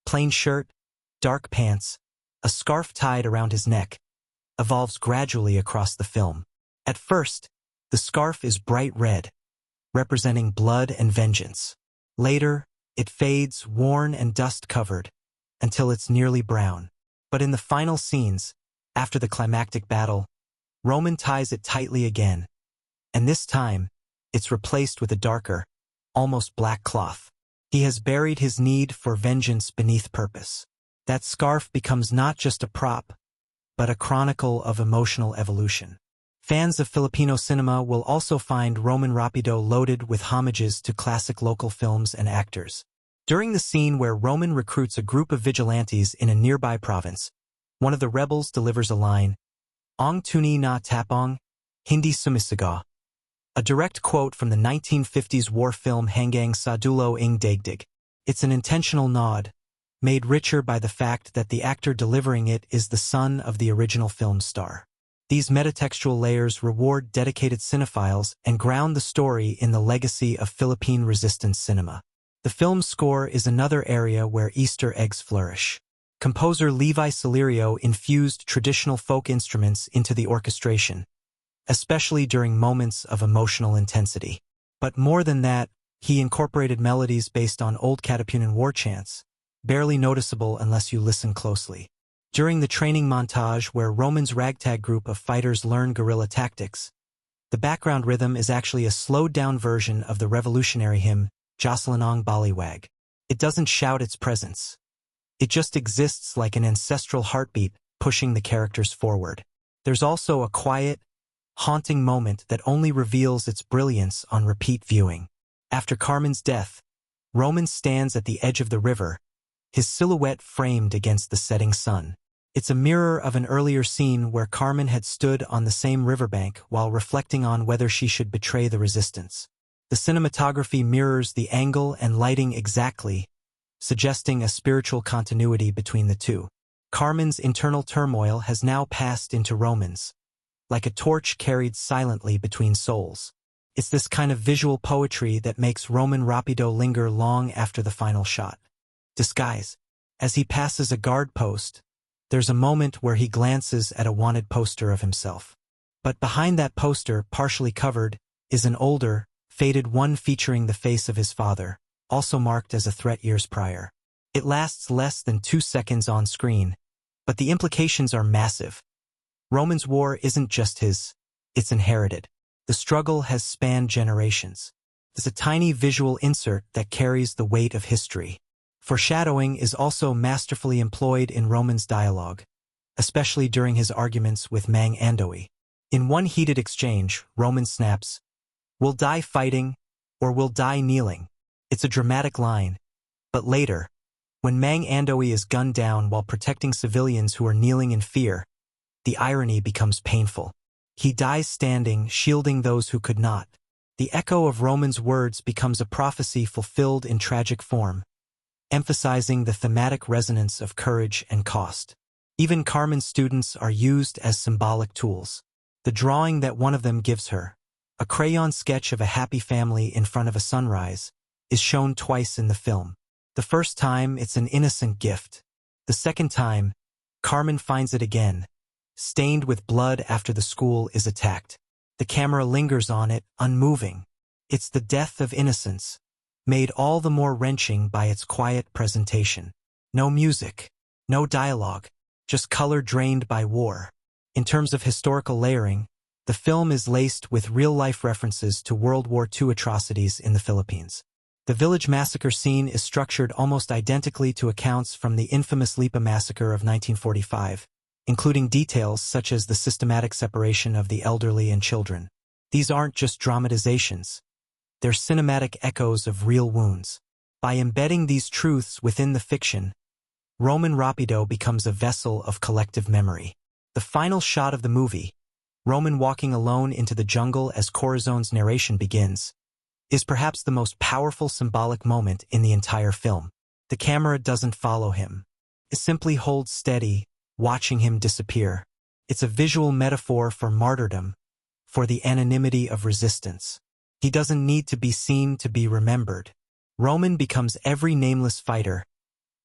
plain shirt, dark pants, a scarf tied around his neck, evolves gradually across the film. At first, the scarf is bright red, representing blood and vengeance. Later, it fades, worn and dust-covered, until it's nearly brown. But in the final scenes, after the climactic battle, Roman ties it tightly again, and this time, it's replaced with a darker, almost black cloth. He has buried his need for vengeance beneath purpose. That scarf becomes not just a prop, but a chronicle of emotional evolution. Fans of Filipino cinema will also find Roman Rapido loaded with homages to classic local films and actors. During the scene where Roman recruits a group of vigilantes in a nearby province, one of the rebels delivers a line, "Ang tuni na tapong, hindi sumisigaw," a direct quote from the 1950s war film Hanggang sa Dulo ng Daigdig. It's an intentional nod, made richer by the fact that the actor delivering it is the son of the original film star. These metatextual layers reward dedicated cinephiles and ground the story in the legacy of Philippine resistance cinema. The film's score is another area where Easter eggs flourish. Composer Levi Celerio infused traditional folk instruments into the orchestration, especially during moments of emotional intensity. But more than that, he incorporated melodies based on old Katipunan war chants, barely noticeable unless you listen closely. During the training montage where Roman's ragtag group of fighters learn guerrilla tactics, the background rhythm is actually a slowed-down version of the revolutionary hymn, Jocelynong Baliwag. It doesn't shout its presence. It just exists like an ancestral heartbeat, pushing the characters forward. There's also a quiet, haunting moment that only reveals its brilliance on repeat viewing. After Carmen's death, Roman stands at the edge of the river, his silhouette framed against the setting sun. It's a mirror of an earlier scene where Carmen had stood on the same riverbank while reflecting on whether she should betray the resistance. The cinematography mirrors the angle and lighting exactly, suggesting a spiritual continuity between the two. Carmen's internal turmoil has now passed into Roman's, like a torch carried silently between souls. It's this kind of visual poetry that makes Roman Rapido linger long after the final shot. Disguise. As he passes a guard post, there's a moment where he glances at a wanted poster of himself. But behind that poster, partially covered, is an older, faded one featuring the face of his father, also marked as a threat years prior. It lasts less than 2 seconds on screen, but the implications are massive. Roman's war isn't just his, it's inherited. The struggle has spanned generations. There's a tiny visual insert that carries the weight of history. Foreshadowing is also masterfully employed in Roman's dialogue, especially during his arguments with Mang Andoy. In one heated exchange, Roman snaps, "We'll die fighting, or we'll die kneeling." It's a dramatic line, but later, when Mang Andoy is gunned down while protecting civilians who are kneeling in fear, the irony becomes painful. He dies standing, shielding those who could not. The echo of Roman's words becomes a prophecy fulfilled in tragic form, emphasizing the thematic resonance of courage and cost. Even Carmen's students are used as symbolic tools. The drawing that one of them gives her, a crayon sketch of a happy family in front of a sunrise, is shown twice in the film. The first time, it's an innocent gift. The second time, Carmen finds it again, stained with blood after the school is attacked. The camera lingers on it, unmoving. It's the death of innocence, made all the more wrenching by its quiet presentation. No music, no dialogue, just color drained by war. In terms of historical layering, the film is laced with real-life references to World War II atrocities in the Philippines. The village massacre scene is structured almost identically to accounts from the infamous Lipa massacre of 1945, including details such as the systematic separation of the elderly and children. These aren't just dramatizations. They're cinematic echoes of real wounds. By embedding these truths within the fiction, Roman Rapido becomes a vessel of collective memory. The final shot of the movie, Roman walking alone into the jungle as Corazone's narration begins, is perhaps the most powerful symbolic moment in the entire film. The camera doesn't follow him. It simply holds steady, watching him disappear. It's a visual metaphor for martyrdom, for the anonymity of resistance. He doesn't need to be seen to be remembered. Roman becomes every nameless fighter,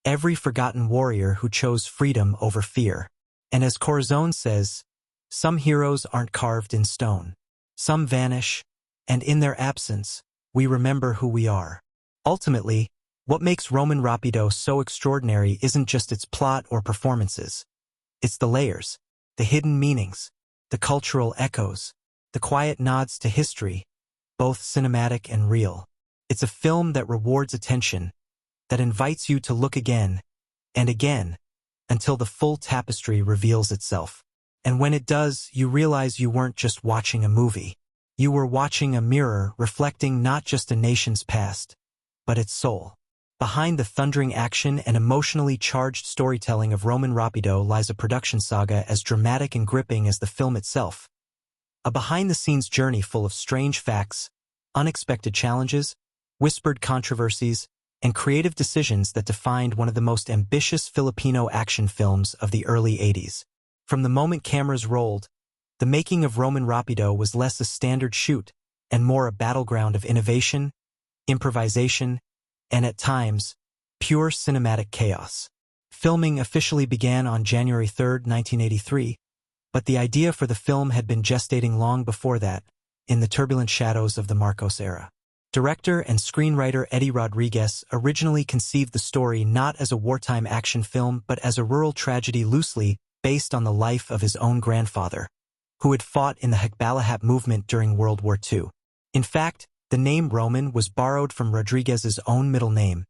every forgotten warrior who chose freedom over fear. And as Corazon says, some heroes aren't carved in stone. Some vanish, and in their absence, we remember who we are. Ultimately, what makes Roman Rapido so extraordinary isn't just its plot or performances. It's the layers, the hidden meanings, the cultural echoes, the quiet nods to history, both cinematic and real. It's a film that rewards attention, that invites you to look again and again until the full tapestry reveals itself. And when it does, you realize you weren't just watching a movie. You were watching a mirror reflecting not just a nation's past, but its soul. Behind the thundering action and emotionally charged storytelling of Roman Rapido lies a production saga as dramatic and gripping as the film itself. A behind-the-scenes journey full of strange facts, unexpected challenges, whispered controversies, and creative decisions that defined one of the most ambitious Filipino action films of the early 80s. From the moment cameras rolled, the making of Roman Rapido was less a standard shoot and more a battleground of innovation, improvisation, and at times, pure cinematic chaos. Filming officially began on January 3, 1983, but the idea for the film had been gestating long before that, in the turbulent shadows of the Marcos era. Director and screenwriter Eddie Rodriguez originally conceived the story not as a wartime action film but as a rural tragedy loosely based on the life of his own grandfather, who had fought in the Hagbalahap movement during World War II. In fact, the name Roman was borrowed from Rodriguez's own middle name,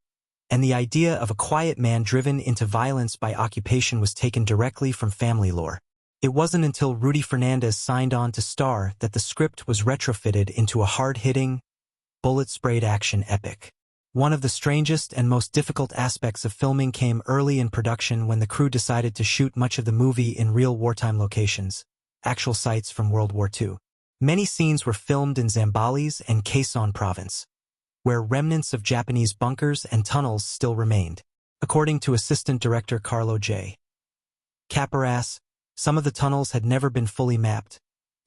and the idea of a quiet man driven into violence by occupation was taken directly from family lore. It wasn't until Rudy Fernandez signed on to star that the script was retrofitted into a hard-hitting, bullet-sprayed action epic. One of the strangest and most difficult aspects of filming came early in production when the crew decided to shoot much of the movie in real wartime locations, actual sites from World War II. Many scenes were filmed in Zambales and Quezon province, where remnants of Japanese bunkers and tunnels still remained. According to assistant director Carlo J. Caparas, some of the tunnels had never been fully mapped,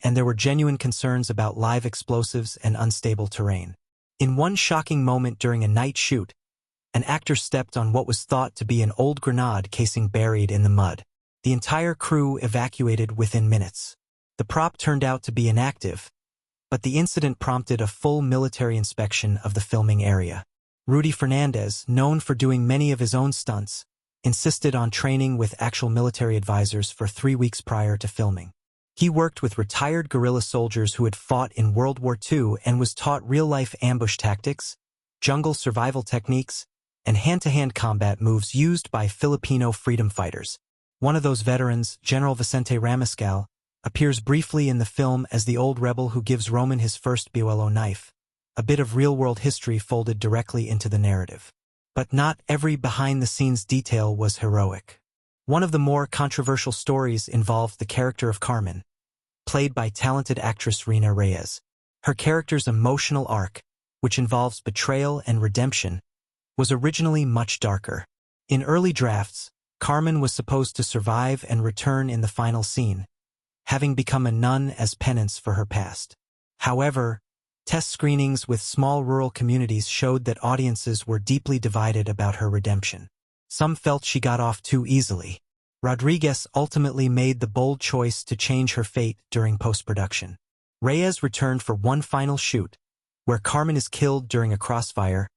and there were genuine concerns about live explosives and unstable terrain. In one shocking moment during a night shoot, an actor stepped on what was thought to be an old grenade casing buried in the mud. The entire crew evacuated within minutes. The prop turned out to be inactive, but the incident prompted a full military inspection of the filming area. Rudy Fernandez, known for doing many of his own stunts, insisted on training with actual military advisors for 3 weeks prior to filming. He worked with retired guerrilla soldiers who had fought in World War II and was taught real-life ambush tactics, jungle survival techniques, and hand-to-hand combat moves used by Filipino freedom fighters. One of those veterans, General Vicente Ramiscal, appears briefly in the film as the old rebel who gives Roman his first Biuelo knife, a bit of real-world history folded directly into the narrative. But not every behind-the-scenes detail was heroic. One of the more controversial stories involved the character of Carmen, played by talented actress Rina Reyes. Her character's emotional arc, which involves betrayal and redemption, was originally much darker. In early drafts, Carmen was supposed to survive and return in the final scene, having become a nun as penance for her past. However, test screenings with small rural communities showed that audiences were deeply divided about her redemption. Some felt she got off too easily. Rodriguez ultimately made the bold choice to change her fate during post-production. Reyes returned for one final shoot, where Carmen is killed during a crossfire,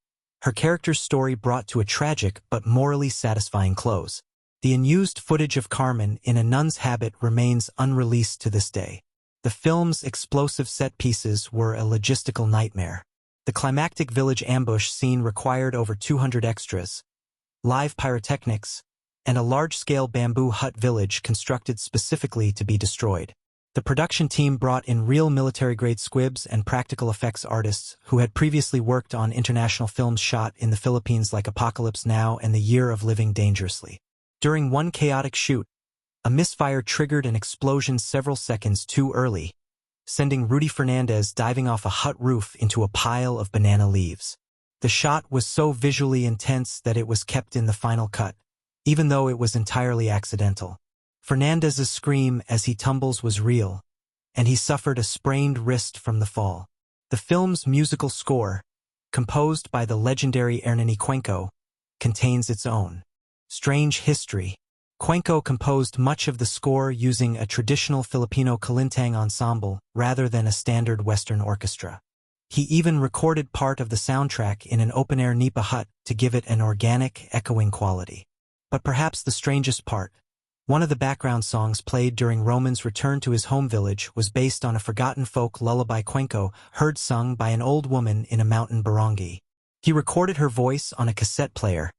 her character's story brought to a tragic but morally satisfying close. The unused footage of Carmen in a nun's habit remains unreleased to this day. The film's explosive set pieces were a logistical nightmare. The climactic village ambush scene required over 200 extras, live pyrotechnics, and a large-scale bamboo hut village constructed specifically to be destroyed. The production team brought in real military-grade squibs and practical effects artists who had previously worked on international films shot in the Philippines like Apocalypse Now and The Year of Living Dangerously. During one chaotic shoot, a misfire triggered an explosion several seconds too early, sending Rudy Fernandez diving off a hut roof into a pile of banana leaves. The shot was so visually intense that it was kept in the final cut, even though it was entirely accidental. Fernandez's scream as he tumbles was real, and he suffered a sprained wrist from the fall. The film's musical score, composed by the legendary Hernani Cuenco, contains its own strange history. Cuenco composed much of the score using a traditional Filipino kalintang ensemble rather than a standard Western orchestra. He even recorded part of the soundtrack in an open-air nipa hut to give it an organic, echoing quality. But perhaps the strangest part, one of the background songs played during Roman's return to his home village was based on a forgotten folk lullaby Cuenco heard sung by an old woman in a mountain barangay. He recorded her voice on a cassette player,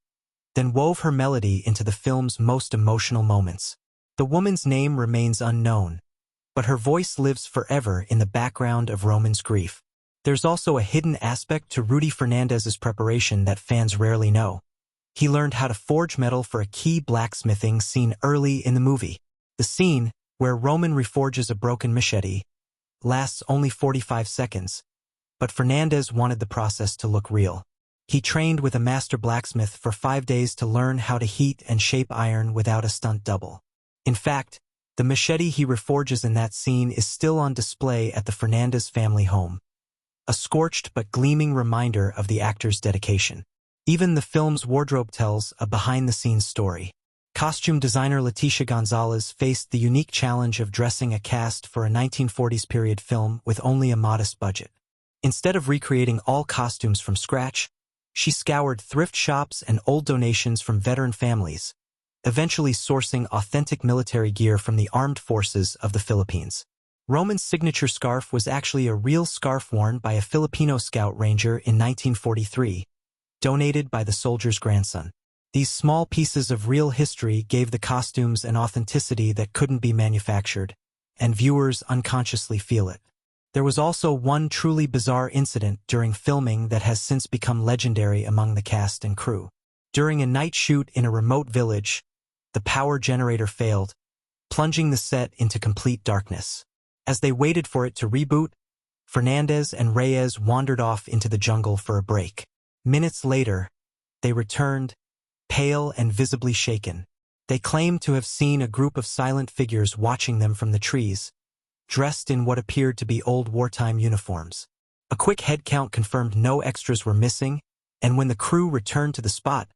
then wove her melody into the film's most emotional moments. The woman's name remains unknown, but her voice lives forever in the background of Roman's grief. There's also a hidden aspect to Rudy Fernandez's preparation that fans rarely know. He learned how to forge metal for a key blacksmithing scene early in the movie. The scene, where Roman reforges a broken machete, lasts only 45 seconds, but Fernandez wanted the process to look real. He trained with a master blacksmith for 5 days to learn how to heat and shape iron without a stunt double. In fact, the machete he reforges in that scene is still on display at the Fernandez family home, a scorched but gleaming reminder of the actor's dedication. Even the film's wardrobe tells a behind-the-scenes story. Costume designer Leticia Gonzalez faced the unique challenge of dressing a cast for a 1940s period film with only a modest budget. Instead of recreating all costumes from scratch, she scoured thrift shops and old donations from veteran families, eventually sourcing authentic military gear from the armed forces of the Philippines. Roman's signature scarf was actually a real scarf worn by a Filipino scout ranger in 1943, donated by the soldier's grandson. These small pieces of real history gave the costumes an authenticity that couldn't be manufactured, and viewers unconsciously feel it. There was also one truly bizarre incident during filming that has since become legendary among the cast and crew. During a night shoot in a remote village, the power generator failed, plunging the set into complete darkness. As they waited for it to reboot, Fernandez and Reyes wandered off into the jungle for a break. Minutes later, they returned, pale and visibly shaken. They claimed to have seen a group of silent figures watching them from the trees, dressed in what appeared to be old wartime uniforms. A quick head count confirmed no extras were missing, and when the crew returned to the spot,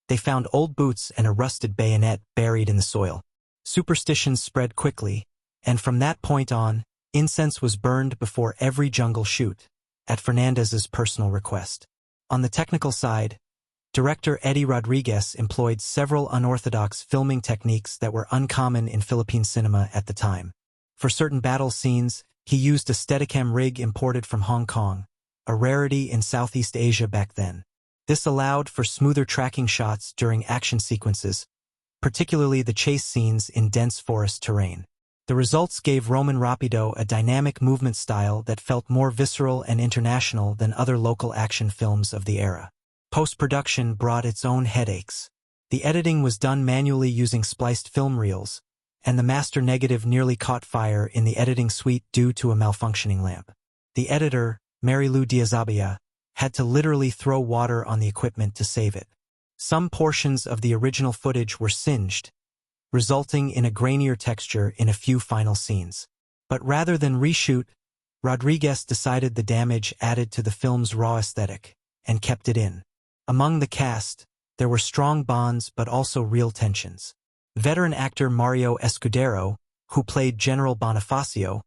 they found old boots and a rusted bayonet buried in the soil. Superstitions spread quickly, and from that point on, incense was burned before every jungle shoot, at Fernandez's personal request. On the technical side, director Eddie Rodriguez employed several unorthodox filming techniques that were uncommon in Philippine cinema at the time. For certain battle scenes, he used a Steadicam rig imported from Hong Kong, a rarity in Southeast Asia back then. This allowed for smoother tracking shots during action sequences, particularly the chase scenes in dense forest terrain. The results gave Roman Rapido a dynamic movement style that felt more visceral and international than other local action films of the era. Post-production brought its own headaches. The editing was done manually using spliced film reels, and the master negative nearly caught fire in the editing suite due to a malfunctioning lamp. The editor, Mary Lou Diazabia, had to literally throw water on the equipment to save it. Some portions of the original footage were singed, resulting in a grainier texture in a few final scenes. But rather than reshoot, Rodriguez decided the damage added to the film's raw aesthetic, and kept it in. Among the cast, there were strong bonds but also real tensions. Veteran actor Mario Escudero, who played General Bonifacio,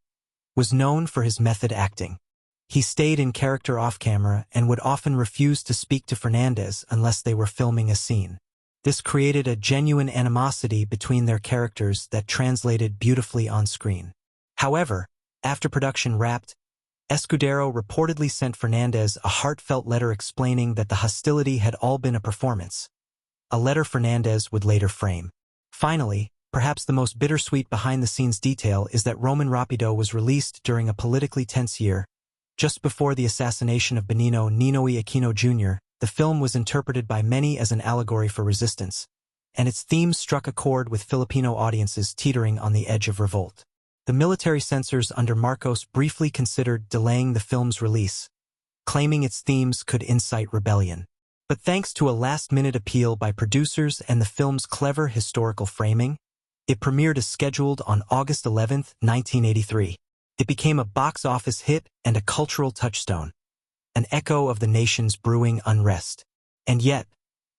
was known for his method acting. He stayed in character off-camera and would often refuse to speak to Fernandez unless they were filming a scene. This created a genuine animosity between their characters that translated beautifully on screen. However, after production wrapped, Escudero reportedly sent Fernandez a heartfelt letter explaining that the hostility had all been a performance, a letter Fernandez would later frame. Finally, Perhaps the most bittersweet behind-the-scenes detail is that Roman Rapido was released during a politically tense year. Just before the assassination of Benigno Ninoy Aquino Jr., the film was interpreted by many as an allegory for resistance, and its themes struck a chord with Filipino audiences teetering on the edge of revolt. The military censors under Marcos briefly considered delaying the film's release, claiming its themes could incite rebellion. But thanks to a last-minute appeal by producers and the film's clever historical framing, it premiered as scheduled on August 11, 1983. It became a box office hit and a cultural touchstone, an echo of the nation's brewing unrest. And yet,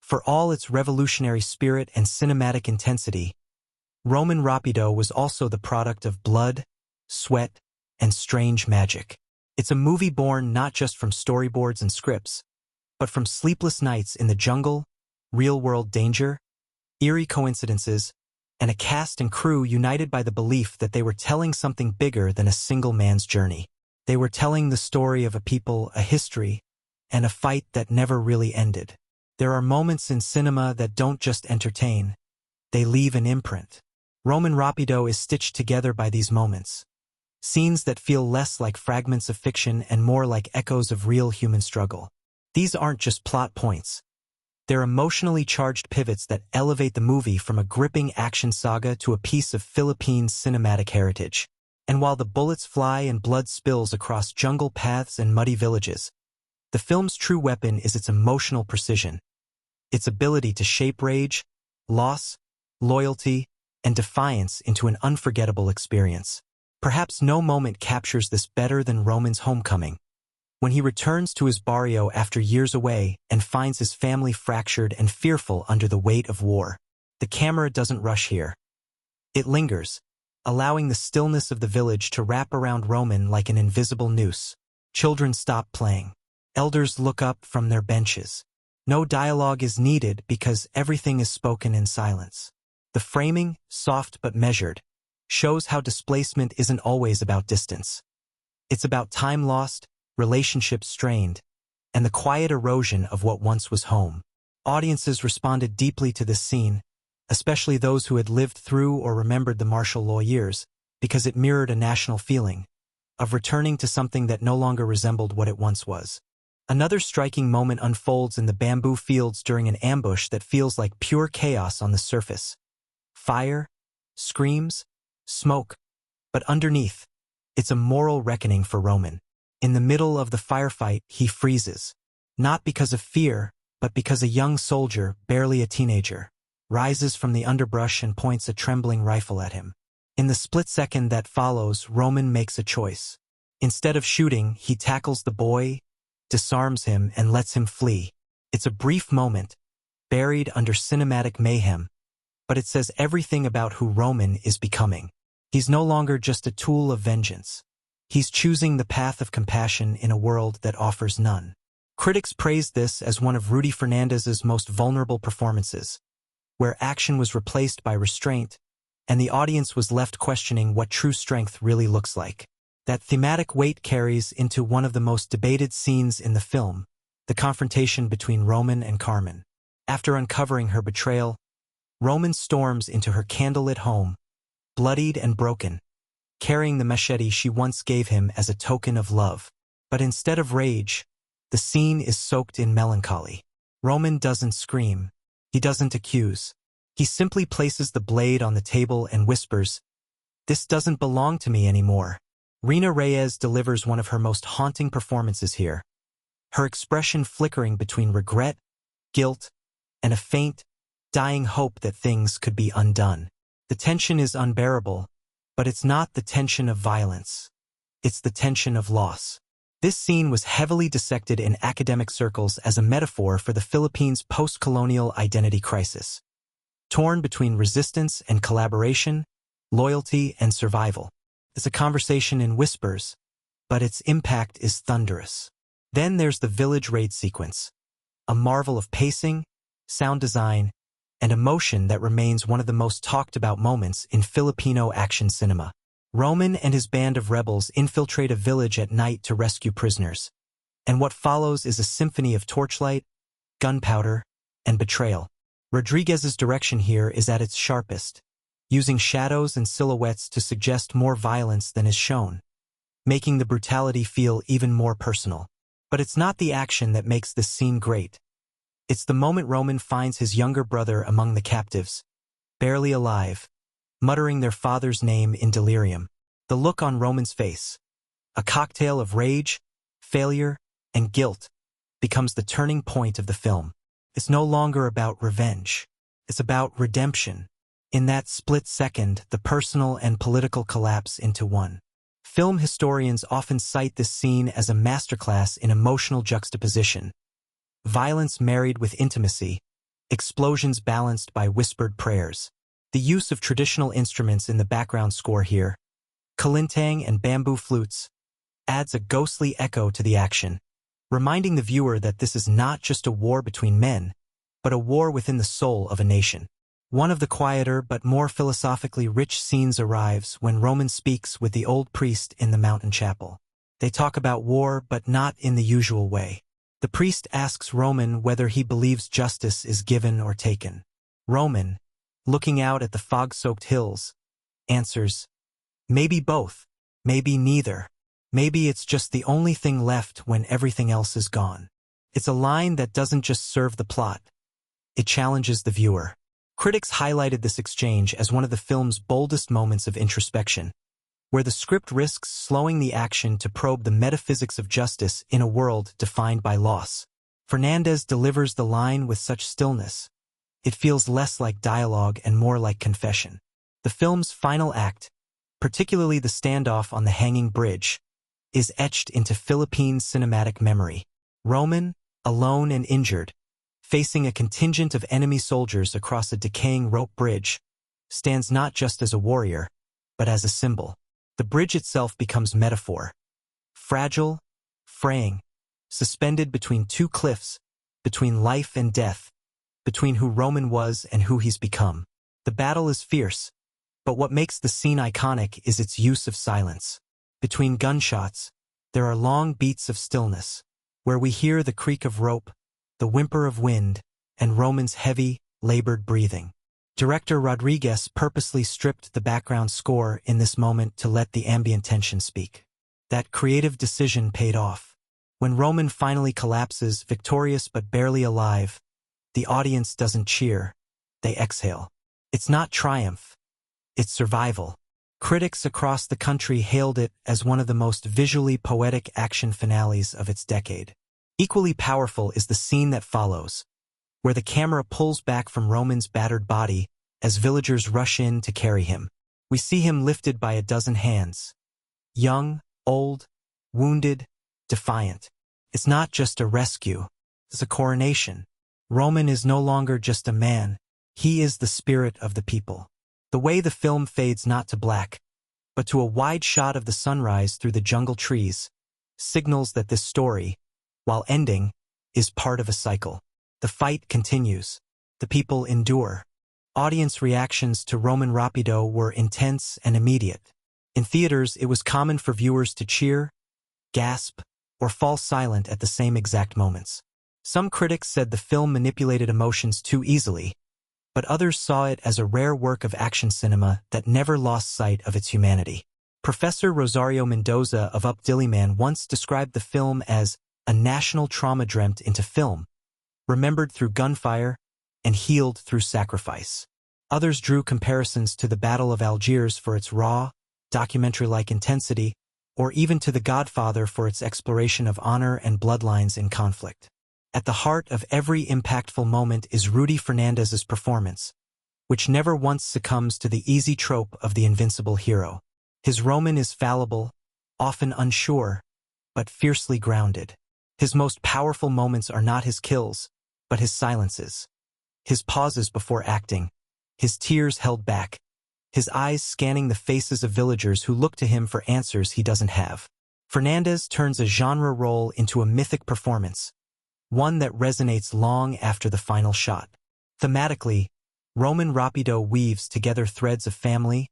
for all its revolutionary spirit and cinematic intensity, Roman Rapido was also the product of blood, sweat, and strange magic. It's a movie born not just from storyboards and scripts, but from sleepless nights in the jungle, real-world danger, eerie coincidences, and a cast and crew united by the belief that they were telling something bigger than a single man's journey. They were telling the story of a people, a history, and a fight that never really ended. There are moments in cinema that don't just entertain, they leave an imprint. Roman Rapido is stitched together by these moments. Scenes that feel less like fragments of fiction and more like echoes of real human struggle. These aren't just plot points. They're emotionally charged pivots that elevate the movie from a gripping action saga to a piece of Philippine cinematic heritage. And while the bullets fly and blood spills across jungle paths and muddy villages, the film's true weapon is its emotional precision. Its ability to shape rage, loss, loyalty, and defiance into an unforgettable experience. Perhaps no moment captures this better than Roman's homecoming. When he returns to his barrio after years away and finds his family fractured and fearful under the weight of war. The camera doesn't rush here. It lingers, allowing the stillness of the village to wrap around Roman like an invisible noose. Children stop playing. Elders look up from their benches. No dialogue is needed because everything is spoken in silence. The framing, soft but measured, shows how displacement isn't always about distance. It's about time lost, relationships strained, and the quiet erosion of what once was home. Audiences responded deeply to this scene, especially those who had lived through or remembered the martial law years, because it mirrored a national feeling of returning to something that no longer resembled what it once was. Another striking moment unfolds in the bamboo fields during an ambush that feels like pure chaos on the surface. Fire, screams, smoke, but underneath, it's a moral reckoning for Roman. In the middle of the firefight, he freezes. Not because of fear, but because a young soldier, barely a teenager, rises from the underbrush and points a trembling rifle at him. In the split second that follows, Roman makes a choice. Instead of shooting, he tackles the boy, disarms him, and lets him flee. It's a brief moment, buried under cinematic mayhem, but it says everything about who Roman is becoming. He's no longer just a tool of vengeance. He's choosing the path of compassion in a world that offers none. Critics praised this as one of Rudy Fernandez's most vulnerable performances, where action was replaced by restraint, and the audience was left questioning what true strength really looks like. That thematic weight carries into one of the most debated scenes in the film, the confrontation between Roman and Carmen. After uncovering her betrayal, Roman storms into her candlelit home, bloodied and broken, carrying the machete she once gave him as a token of love. But instead of rage, the scene is soaked in melancholy. Roman doesn't scream. He doesn't accuse. He simply places the blade on the table and whispers, "This doesn't belong to me anymore." Rina Reyes delivers one of her most haunting performances here. Her expression flickering between regret, guilt, and a faint, dying hope that things could be undone. The tension is unbearable, but it's not the tension of violence. It's the tension of loss. This scene was heavily dissected in academic circles as a metaphor for the Philippines' post-colonial identity crisis. Torn between resistance and collaboration, loyalty and survival. It's a conversation in whispers, but its impact is thunderous. Then there's the village raid sequence, a marvel of pacing, sound design, and emotion that remains one of the most talked about moments in Filipino action cinema. Roman and his band of rebels infiltrate a village at night to rescue prisoners, and what follows is a symphony of torchlight, gunpowder, and betrayal. Rodriguez's direction here is at its sharpest. using shadows and silhouettes to suggest more violence than is shown, making the brutality feel even more personal. But it's not the action that makes this scene great. It's the moment Roman finds his younger brother among the captives, barely alive, muttering their father's name in delirium. The look on Roman's face, a cocktail of rage, failure, and guilt, becomes the turning point of the film. It's no longer about revenge. It's about redemption. In that split second, the personal and political collapse into one. Film historians often cite this scene as a masterclass in emotional juxtaposition. Violence married with intimacy, explosions balanced by whispered prayers. The use of traditional instruments in the background score here, kalintang and bamboo flutes, adds a ghostly echo to the action, reminding the viewer that this is not just a war between men, but a war within the soul of a nation. One of the quieter but more philosophically rich scenes arrives when Roman speaks with the old priest in the mountain chapel. They talk about war, but not in the usual way. The priest asks Roman whether he believes justice is given or taken. Roman, looking out at the fog-soaked hills, answers, "Maybe both, maybe neither. Maybe it's just the only thing left when everything else is gone." It's a line that doesn't just serve the plot. It challenges the viewer. Critics highlighted this exchange as one of the film's boldest moments of introspection, where the script risks slowing the action to probe the metaphysics of justice in a world defined by loss. Fernandez delivers the line with such stillness. It feels less like dialogue and more like confession. The film's final act, particularly the standoff on the hanging bridge, is etched into Philippine cinematic memory. Roman, alone and injured, facing a contingent of enemy soldiers across a decaying rope bridge, stands not just as a warrior, but as a symbol. The bridge itself becomes metaphor. Fragile, fraying, suspended between two cliffs, between life and death, between who Roman was and who he's become. The battle is fierce, but what makes the scene iconic is its use of silence. Between gunshots, there are long beats of stillness, where we hear the creak of rope, the whimper of wind, and Roman's heavy, labored breathing. Director Rodriguez purposely stripped the background score in this moment to let the ambient tension speak. That creative decision paid off. When Roman finally collapses, victorious but barely alive, the audience doesn't cheer, they exhale. It's not triumph, it's survival. Critics across the country hailed it as one of the most visually poetic action finales of its decade. Equally powerful is the scene that follows, where the camera pulls back from Roman's battered body as villagers rush in to carry him. We see him lifted by a dozen hands. Young, old, wounded, defiant. It's not just a rescue, it's a coronation. Roman is no longer just a man, he is the spirit of the people. The way the film fades not to black, but to a wide shot of the sunrise through the jungle trees, signals that this story, while ending, is part of a cycle. The fight continues. The people endure. Audience reactions to Roman Rapido were intense and immediate. In theaters, it was common for viewers to cheer, gasp, or fall silent at the same exact moments. Some critics said the film manipulated emotions too easily, but others saw it as a rare work of action cinema that never lost sight of its humanity. Professor Rosario Mendoza of Up Dillyman once described the film as a national trauma dreamt into film, remembered through gunfire and healed through sacrifice. Others drew comparisons to the Battle of Algiers for its raw, documentary-like intensity, or even to The Godfather for its exploration of honor and bloodlines in conflict. At the heart of every impactful moment is Rudy Fernandez's performance, which never once succumbs to the easy trope of the invincible hero. His Roman is fallible, often unsure, but fiercely grounded. His most powerful moments are not his kills, but his silences. His pauses before acting, his tears held back, his eyes scanning the faces of villagers who look to him for answers he doesn't have. Fernandez turns a genre role into a mythic performance, one that resonates long after the final shot. Thematically, Roman Rapido weaves together threads of family,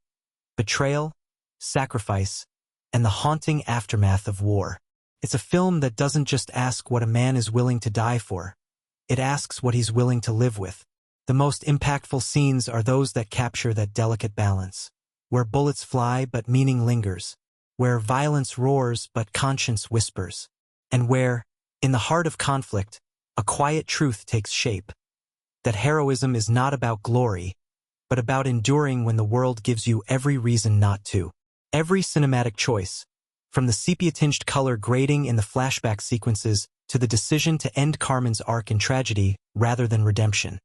betrayal, sacrifice, and the haunting aftermath of war. It's a film that doesn't just ask what a man is willing to die for. It asks what he's willing to live with. The most impactful scenes are those that capture that delicate balance, where bullets fly but meaning lingers, where violence roars but conscience whispers, and where, in the heart of conflict, a quiet truth takes shape. That heroism is not about glory, but about enduring when the world gives you every reason not to. Every cinematic choice, from the sepia-tinged color grading in the flashback sequences to the decision to end Carmen's arc in tragedy rather than redemption,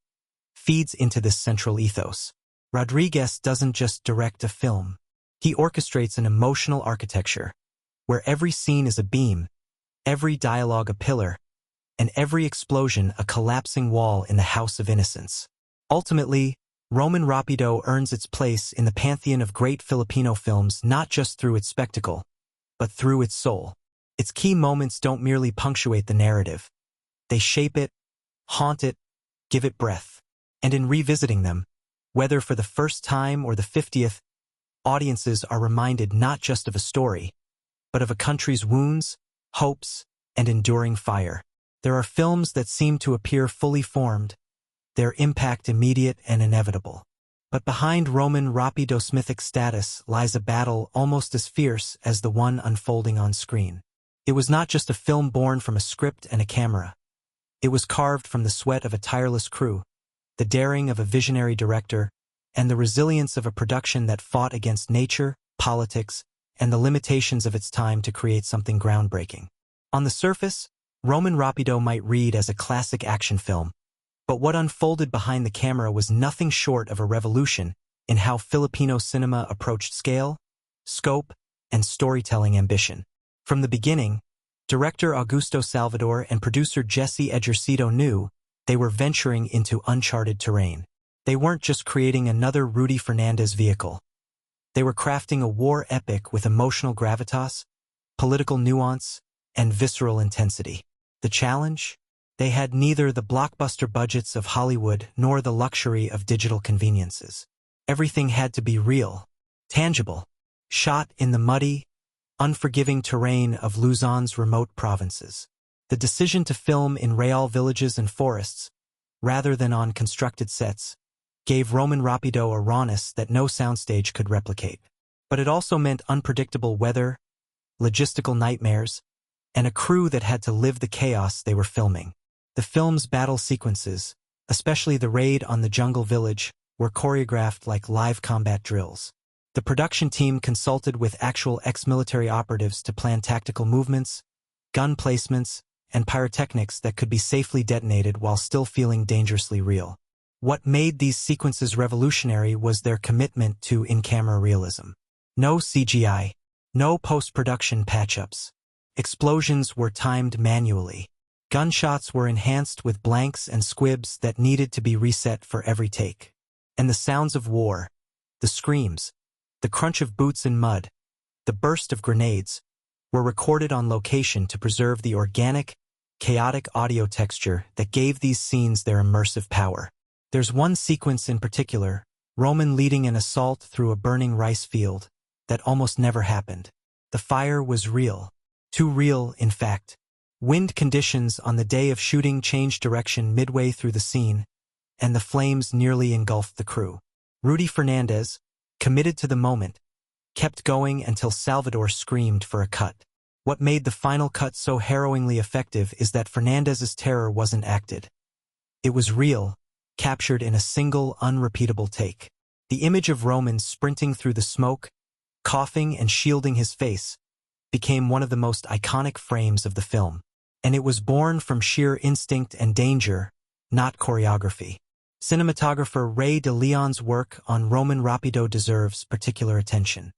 feeds into this central ethos. Rodriguez doesn't just direct a film. He orchestrates an emotional architecture, where every scene is a beam, every dialogue a pillar, and every explosion a collapsing wall in the house of innocence. Ultimately, Roman Rapido earns its place in the pantheon of great Filipino films not just through its spectacle, but through its soul. Its key moments don't merely punctuate the narrative. They shape it, haunt it, give it breath. And in revisiting them, whether for the first time or the 50th, audiences are reminded not just of a story, but of a country's wounds, hopes, and enduring fire. There are films that seem to appear fully formed, their impact immediate and inevitable. But behind Roman Rapido's mythic status lies a battle almost as fierce as the one unfolding on screen. It was not just a film born from a script and a camera. It was carved from the sweat of a tireless crew, the daring of a visionary director, and the resilience of a production that fought against nature, politics, and the limitations of its time to create something groundbreaking. On the surface, Roman Rapido might read as a classic action film, but what unfolded behind the camera was nothing short of a revolution in how Filipino cinema approached scale, scope, and storytelling ambition. From the beginning, director Augusto Salvador and producer Jesse Ejercito knew they were venturing into uncharted terrain. They weren't just creating another Rudy Fernandez vehicle. They were crafting a war epic with emotional gravitas, political nuance, and visceral intensity. The challenge? They had neither the blockbuster budgets of Hollywood nor the luxury of digital conveniences. Everything had to be real, tangible, shot in the muddy, unforgiving terrain of Luzon's remote provinces. The decision to film in real villages and forests, rather than on constructed sets, gave Roman Rapido a rawness that no soundstage could replicate. But it also meant unpredictable weather, logistical nightmares, and a crew that had to live the chaos they were filming. The film's battle sequences, especially the raid on the jungle village, were choreographed like live combat drills. The production team consulted with actual ex-military operatives to plan tactical movements, gun placements, and pyrotechnics that could be safely detonated while still feeling dangerously real. What made these sequences revolutionary was their commitment to in-camera realism. No CGI, no post-production patch-ups. Explosions were timed manually. Gunshots were enhanced with blanks and squibs that needed to be reset for every take. And the sounds of war, the screams, the crunch of boots in mud, the burst of grenades, were recorded on location to preserve the organic, chaotic audio texture that gave these scenes their immersive power. There's one sequence in particular, Roman leading an assault through a burning rice field, that almost never happened. The fire was real. Too real, in fact. Wind conditions on the day of shooting changed direction midway through the scene, and the flames nearly engulfed the crew. Rudy Fernandez, committed to the moment, kept going until Salvador screamed for a cut. What made the final cut so harrowingly effective is that Fernandez's terror wasn't acted. It was real, captured in a single, unrepeatable take. The image of Roman sprinting through the smoke, coughing and shielding his face, became one of the most iconic frames of the film. And it was born from sheer instinct and danger, not choreography. Cinematographer Ray de Leon's work on Roman Rapido deserves particular attention.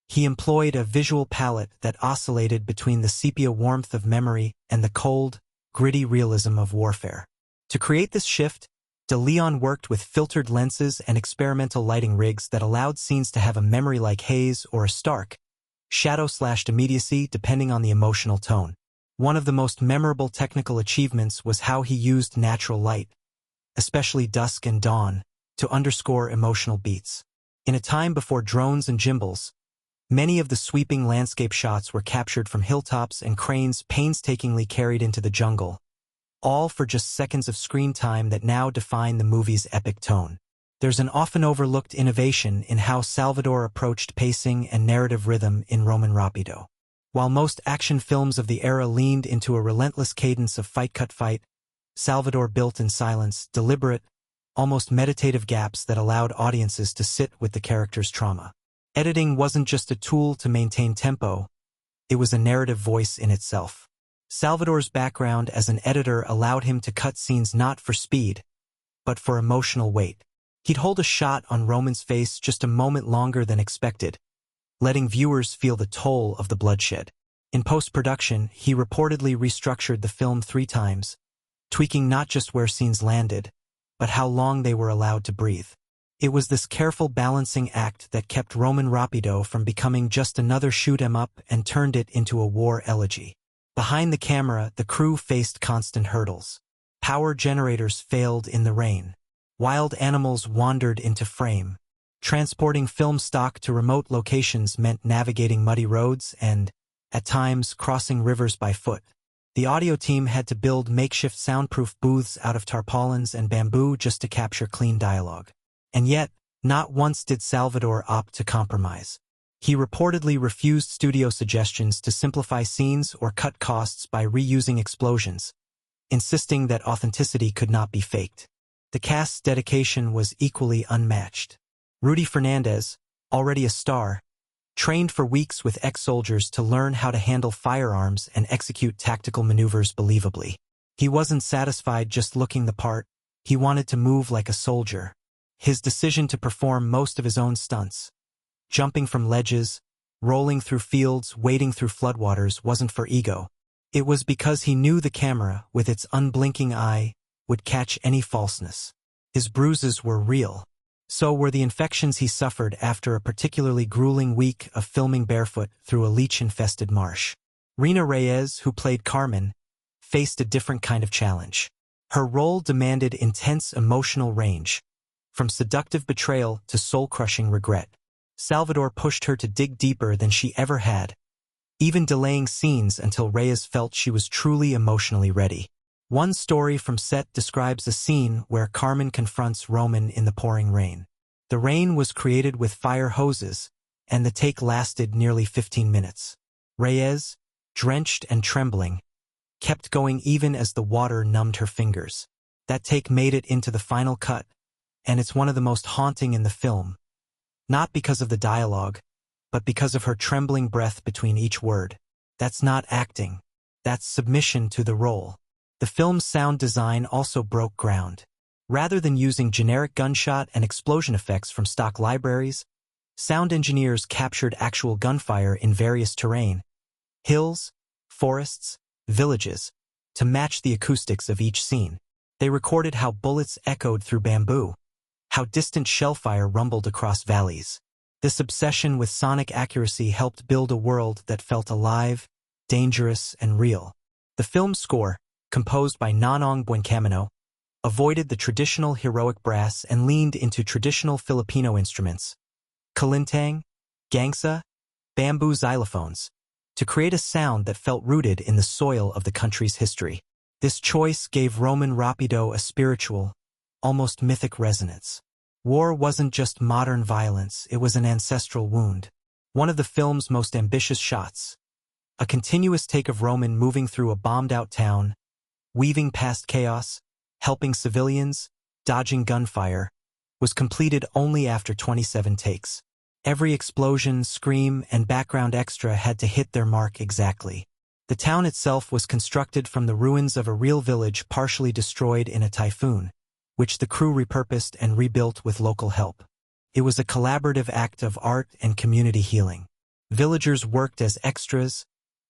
He employed a visual palette that oscillated between the sepia warmth of memory and the cold, gritty realism of warfare. To create this shift, de Leon worked with filtered lenses and experimental lighting rigs that allowed scenes to have a memory-like haze or a stark, shadow/immediacy depending on the emotional tone. One of the most memorable technical achievements was how he used natural light, especially dusk and dawn, to underscore emotional beats. In a time before drones and gimbals, many of the sweeping landscape shots were captured from hilltops and cranes painstakingly carried into the jungle, all for just seconds of screen time that now define the movie's epic tone. There's an often overlooked innovation in how Salvador approached pacing and narrative rhythm in Roman Rapido. While most action films of the era leaned into a relentless cadence of fight-cut-fight, Salvador built in silence, deliberate, almost meditative gaps that allowed audiences to sit with the character's trauma. Editing wasn't just a tool to maintain tempo, it was a narrative voice in itself. Salvador's background as an editor allowed him to cut scenes not for speed, but for emotional weight. He'd hold a shot on Roman's face just a moment longer than expected, letting viewers feel the toll of the bloodshed. In post-production, he reportedly restructured the film 3 times, tweaking not just where scenes landed, but how long they were allowed to breathe. It was this careful balancing act that kept Roman Rapido from becoming just another shoot-'em-up and turned it into a war elegy. Behind the camera, the crew faced constant hurdles. Power generators failed in the rain. Wild animals wandered into frame. Transporting film stock to remote locations meant navigating muddy roads and, at times, crossing rivers by foot. The audio team had to build makeshift soundproof booths out of tarpaulins and bamboo just to capture clean dialogue. And yet, not once did Salvador opt to compromise. He reportedly refused studio suggestions to simplify scenes or cut costs by reusing explosions, insisting that authenticity could not be faked. The cast's dedication was equally unmatched. Rudy Fernandez, already a star, trained for weeks with ex-soldiers to learn how to handle firearms and execute tactical maneuvers believably. He wasn't satisfied just looking the part, he wanted to move like a soldier. His decision to perform most of his own stunts, jumping from ledges, rolling through fields, wading through floodwaters, wasn't for ego. It was because he knew the camera, with its unblinking eye, would catch any falseness. His bruises were real. So were the infections he suffered after a particularly grueling week of filming barefoot through a leech-infested marsh. Rina Reyes, who played Carmen, faced a different kind of challenge. Her role demanded intense emotional range, from seductive betrayal to soul-crushing regret. Salvador pushed her to dig deeper than she ever had, even delaying scenes until Reyes felt she was truly emotionally ready. One story from set describes a scene where Carmen confronts Roman in the pouring rain. The rain was created with fire hoses, and the take lasted nearly 15 minutes. Reyes, drenched and trembling, kept going even as the water numbed her fingers. That take made it into the final cut, and it's one of the most haunting in the film. Not because of the dialogue, but because of her trembling breath between each word. That's not acting. That's submission to the role. The film's sound design also broke ground. Rather than using generic gunshot and explosion effects from stock libraries, sound engineers captured actual gunfire in various terrain, hills, forests, villages, to match the acoustics of each scene. They recorded how bullets echoed through bamboo, how distant shellfire rumbled across valleys. This obsession with sonic accuracy helped build a world that felt alive, dangerous, and real. The film's score, composed by Nonong Buencamino, avoided the traditional heroic brass and leaned into traditional Filipino instruments, kalintang, gangsa, bamboo xylophones, to create a sound that felt rooted in the soil of the country's history. This choice gave Roman Rapido a spiritual, almost mythic resonance. War wasn't just modern violence, it was an ancestral wound. One of the film's most ambitious shots, a continuous take of Roman moving through a bombed-out town, weaving past chaos, helping civilians, dodging gunfire, was completed only after 27 takes. Every explosion, scream, and background extra had to hit their mark exactly. The town itself was constructed from the ruins of a real village partially destroyed in a typhoon, which the crew repurposed and rebuilt with local help. It was a collaborative act of art and community healing. Villagers worked as extras,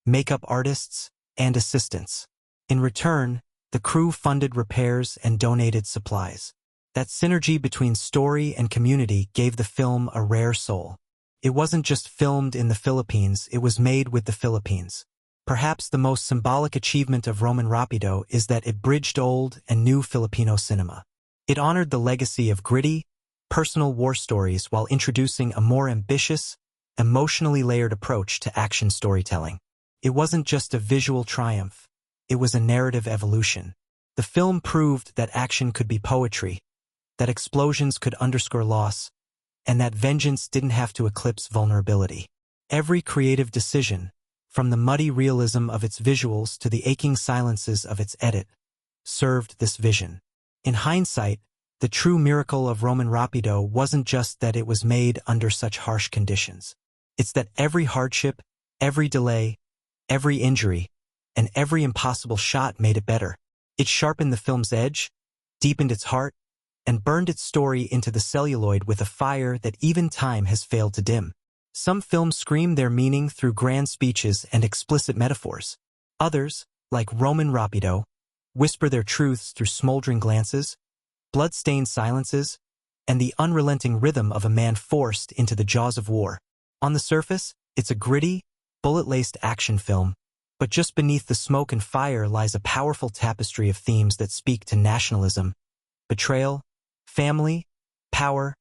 makeup artists, and assistants. In return, the crew funded repairs and donated supplies. That synergy between story and community gave the film a rare soul. It wasn't just filmed in the Philippines, it was made with the Philippines. Perhaps the most symbolic achievement of Roman Rapido is that it bridged old and new Filipino cinema. It honored the legacy of gritty, personal war stories while introducing a more ambitious, emotionally layered approach to action storytelling. It wasn't just a visual triumph, it was a narrative evolution. The film proved that action could be poetry, that explosions could underscore loss, and that vengeance didn't have to eclipse vulnerability. Every creative decision, from the muddy realism of its visuals to the aching silences of its edit, served this vision. In hindsight, the true miracle of Roman Rapido wasn't just that it was made under such harsh conditions. It's that every hardship, every delay, every injury, and every impossible shot made it better. It sharpened the film's edge, deepened its heart, and burned its story into the celluloid with a fire that even time has failed to dim. Some films scream their meaning through grand speeches and explicit metaphors. Others, like Roman Rapido, whisper their truths through smoldering glances, blood-stained silences, and the unrelenting rhythm of a man forced into the jaws of war. On the surface, it's a gritty, bullet-laced action film, but just beneath the smoke and fire lies a powerful tapestry of themes that speak to nationalism, betrayal, family, power,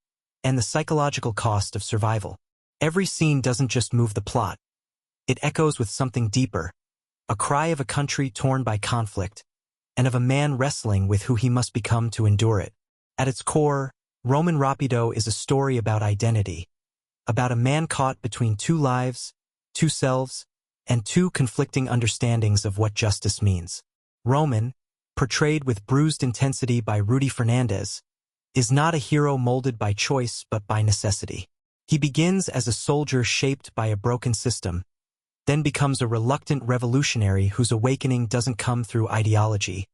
and the psychological cost of survival. Every scene doesn't just move the plot. It echoes with something deeper, a cry of a country torn by conflict, and of a man wrestling with who he must become to endure it. At its core, Roman Rapido is a story about identity, about a man caught between two lives, two selves, and two conflicting understandings of what justice means. Roman, portrayed with bruised intensity by Rudy Fernandez, is not a hero molded by choice but by necessity. He begins as a soldier shaped by a broken system, then becomes a reluctant revolutionary whose awakening doesn't come through ideology,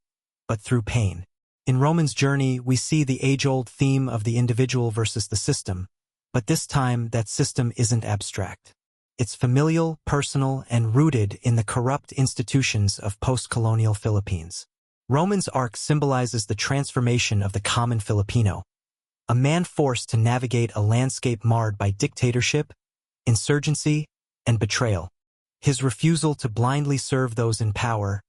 but through pain. In Roman's journey, we see the age-old theme of the individual versus the system, but this time that system isn't abstract. It's familial, personal, and rooted in the corrupt institutions of post-colonial Philippines. Roman's arc symbolizes the transformation of the common Filipino, a man forced to navigate a landscape marred by dictatorship, insurgency, and betrayal. His refusal to blindly serve those in power,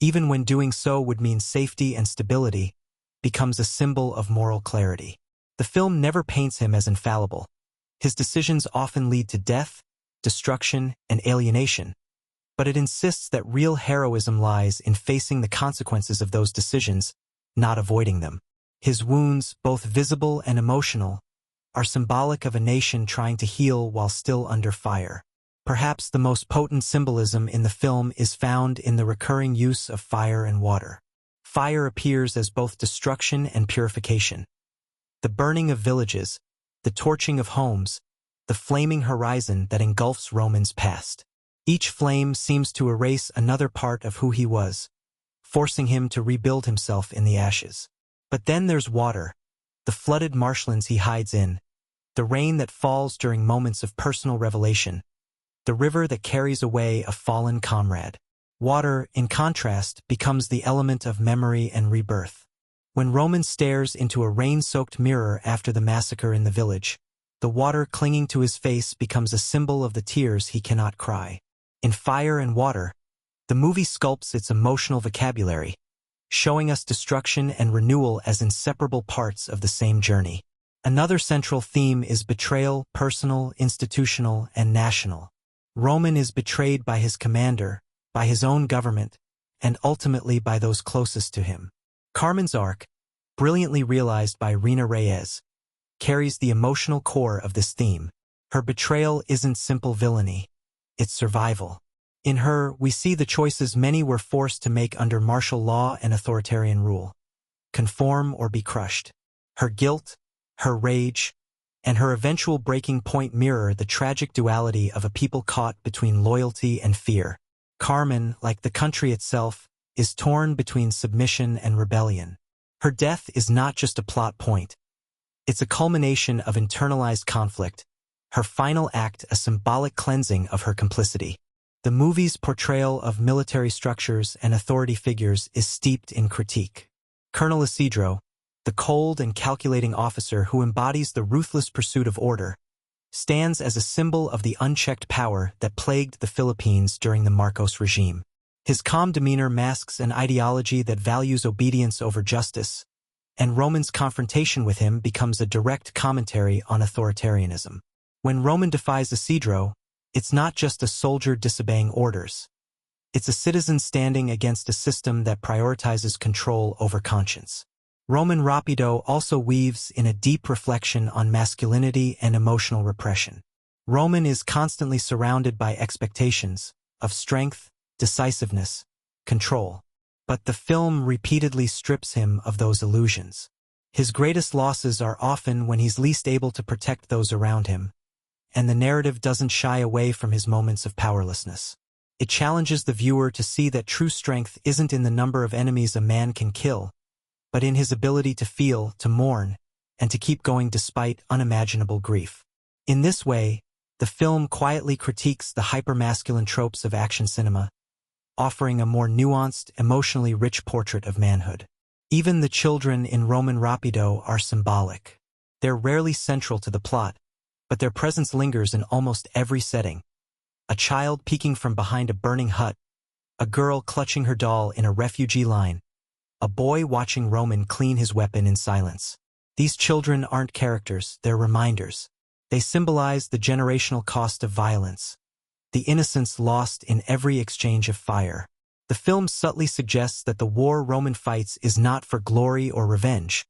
even when doing so would mean safety and stability, becomes a symbol of moral clarity. The film never paints him as infallible. His decisions often lead to death, destruction, and alienation, but it insists that real heroism lies in facing the consequences of those decisions, not avoiding them. His wounds, both visible and emotional, are symbolic of a nation trying to heal while still under fire. Perhaps the most potent symbolism in the film is found in the recurring use of fire and water. Fire appears as both destruction and purification. The burning of villages, the torching of homes, the flaming horizon that engulfs Roman's past. Each flame seems to erase another part of who he was, forcing him to rebuild himself in the ashes. But then there's water, the flooded marshlands he hides in, the rain that falls during moments of personal revelation, the river that carries away a fallen comrade. Water, in contrast, becomes the element of memory and rebirth. When Roman stares into a rain-soaked mirror after the massacre in the village, the water clinging to his face becomes a symbol of the tears he cannot cry. In Fire and Water, the movie sculpts its emotional vocabulary, showing us destruction and renewal as inseparable parts of the same journey. Another central theme is betrayal, personal, institutional, and national. Roman is betrayed by his commander, by his own government, and ultimately by those closest to him. Carmen's arc, brilliantly realized by Rina Reyes, carries the emotional core of this theme. Her betrayal isn't simple villainy, it's survival. In her, we see the choices many were forced to make under martial law and authoritarian rule. Conform or be crushed. Her guilt, her rage, and her eventual breaking point mirror the tragic duality of a people caught between loyalty and fear. Carmen, like the country itself, is torn between submission and rebellion. Her death is not just a plot point. It's a culmination of internalized conflict, her final act a symbolic cleansing of her complicity. The movie's portrayal of military structures and authority figures is steeped in critique. Colonel Isidro, the cold and calculating officer who embodies the ruthless pursuit of order, stands as a symbol of the unchecked power that plagued the Philippines during the Marcos regime. His calm demeanor masks an ideology that values obedience over justice, and Roman's confrontation with him becomes a direct commentary on authoritarianism. When Roman defies Isidro, it's not just a soldier disobeying orders. It's a citizen standing against a system that prioritizes control over conscience. Roman Rapido also weaves in a deep reflection on masculinity and emotional repression. Roman is constantly surrounded by expectations of strength, decisiveness, control. But the film repeatedly strips him of those illusions. His greatest losses are often when he's least able to protect those around him, and the narrative doesn't shy away from his moments of powerlessness. It challenges the viewer to see that true strength isn't in the number of enemies a man can kill, but in his ability to feel, to mourn, and to keep going despite unimaginable grief. In this way, the film quietly critiques the hypermasculine tropes of action cinema, offering a more nuanced, emotionally rich portrait of manhood. Even the children in Roman Rapido are symbolic. They're rarely central to the plot, but their presence lingers in almost every setting. A child peeking from behind a burning hut, a girl clutching her doll in a refugee line, a boy watching Roman clean his weapon in silence. These children aren't characters, they're reminders. They symbolize the generational cost of violence, the innocence lost in every exchange of fire. The film subtly suggests that the war Roman fights is not for glory or revenge,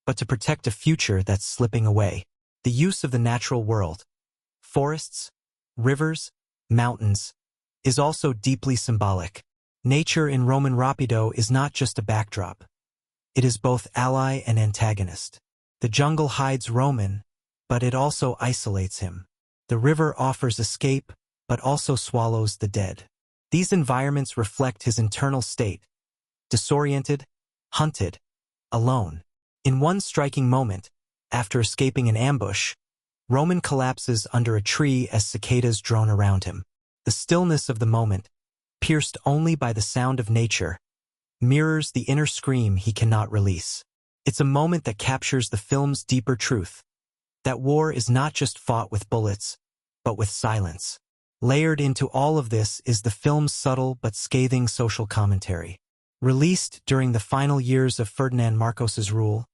but to protect a future that's slipping away. The use of the natural world, forests, rivers, mountains, is also deeply symbolic. Nature in Roman Rapido is not just a backdrop. It is both ally and antagonist. The jungle hides Roman, but it also isolates him. The river offers escape, but also swallows the dead. These environments reflect his internal state, disoriented, hunted, alone. In one striking moment, after escaping an ambush, Roman collapses under a tree as cicadas drone around him. The stillness of the moment, pierced only by the sound of nature, mirrors the inner scream he cannot release. It's a moment that captures the film's deeper truth, that war is not just fought with bullets, but with silence. Layered into all of this is the film's subtle but scathing social commentary. Released during the final years of Ferdinand Marcos's rule,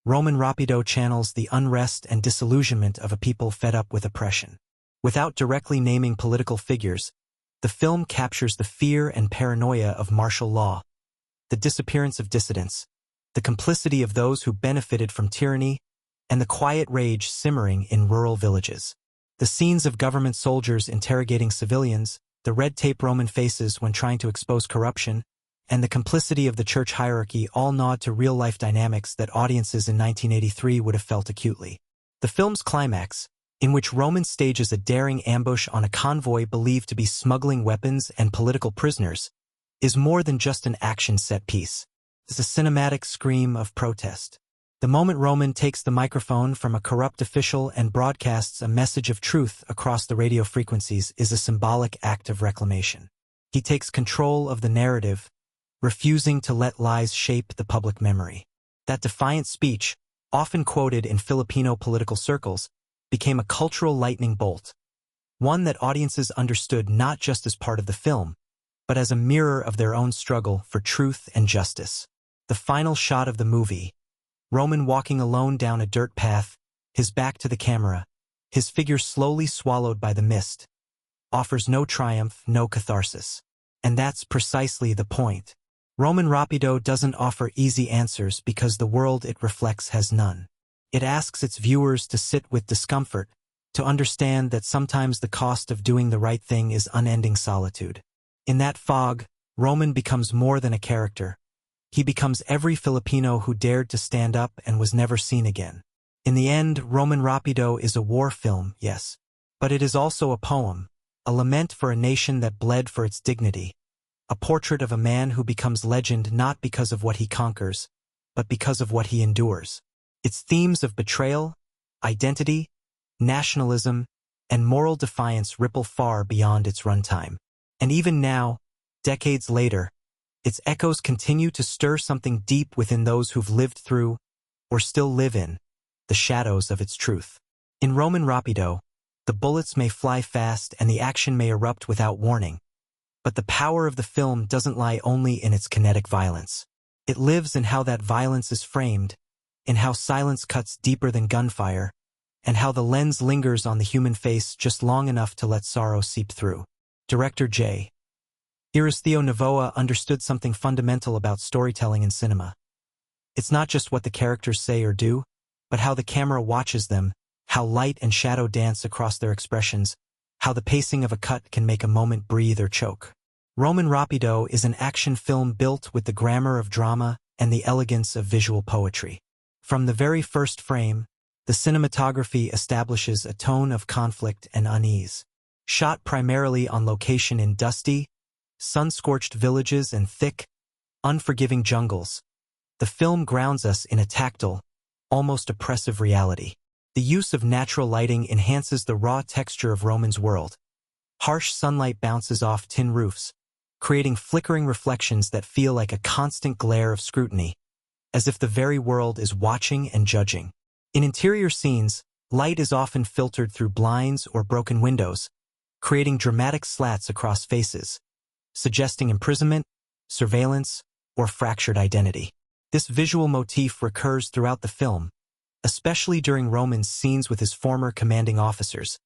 Roman Rapido channels the unrest and disillusionment of a people fed up with oppression. Without directly naming political figures, the film captures the fear and paranoia of martial law, the disappearance of dissidents, the complicity of those who benefited from tyranny, and the quiet rage simmering in rural villages. The scenes of government soldiers interrogating civilians, the red tape Roman faces when trying to expose corruption, and the complicity of the church hierarchy all nod to real-life dynamics that audiences in 1983 would have felt acutely. The film's climax, in which Roman stages a daring ambush on a convoy believed to be smuggling weapons and political prisoners, is more than just an action set piece. It's a cinematic scream of protest. The moment Roman takes the microphone from a corrupt official and broadcasts a message of truth across the radio frequencies is a symbolic act of reclamation. He takes control of the narrative, refusing to let lies shape the public memory. That defiant speech, often quoted in Filipino political circles, became a cultural lightning bolt, one that audiences understood not just as part of the film, but as a mirror of their own struggle for truth and justice. The final shot of the movie, Roman walking alone down a dirt path, his back to the camera, his figure slowly swallowed by the mist, offers no triumph, no catharsis. And that's precisely the point. Roman Rapido doesn't offer easy answers because the world it reflects has none. It asks its viewers to sit with discomfort, to understand that sometimes the cost of doing the right thing is unending solitude. In that fog, Roman becomes more than a character. He becomes every Filipino who dared to stand up and was never seen again. In the end, Roman Rapido is a war film, yes, but it is also a poem, a lament for a nation that bled for its dignity, a portrait of a man who becomes legend not because of what he conquers, but because of what he endures. Its themes of betrayal, identity, nationalism, and moral defiance ripple far beyond its runtime. And even now, decades later, its echoes continue to stir something deep within those who've lived through, or still live in, the shadows of its truth. In Roman Rapido, the bullets may fly fast and the action may erupt without warning, but the power of the film doesn't lie only in its kinetic violence. It lives in how that violence is framed, in how silence cuts deeper than gunfire, and how the lens lingers on the human face just long enough to let sorrow seep through. Director J. Iristio Novoa understood something fundamental about storytelling in cinema. It's not just what the characters say or do, but how the camera watches them, how light and shadow dance across their expressions, how the pacing of a cut can make a moment breathe or choke. Roman Rapido is an action film built with the grammar of drama and the elegance of visual poetry. From the very first frame, the cinematography establishes a tone of conflict and unease. Shot primarily on location in dusty, sun-scorched villages and thick, unforgiving jungles, the film grounds us in a tactile, almost oppressive reality. The use of natural lighting enhances the raw texture of Roman's world. Harsh sunlight bounces off tin roofs, creating flickering reflections that feel like a constant glare of scrutiny, as if the very world is watching and judging. In interior scenes, light is often filtered through blinds or broken windows, creating dramatic slats across faces, suggesting imprisonment, surveillance, or fractured identity. This visual motif recurs throughout the film, especially during Roman's scenes with his former commanding officers,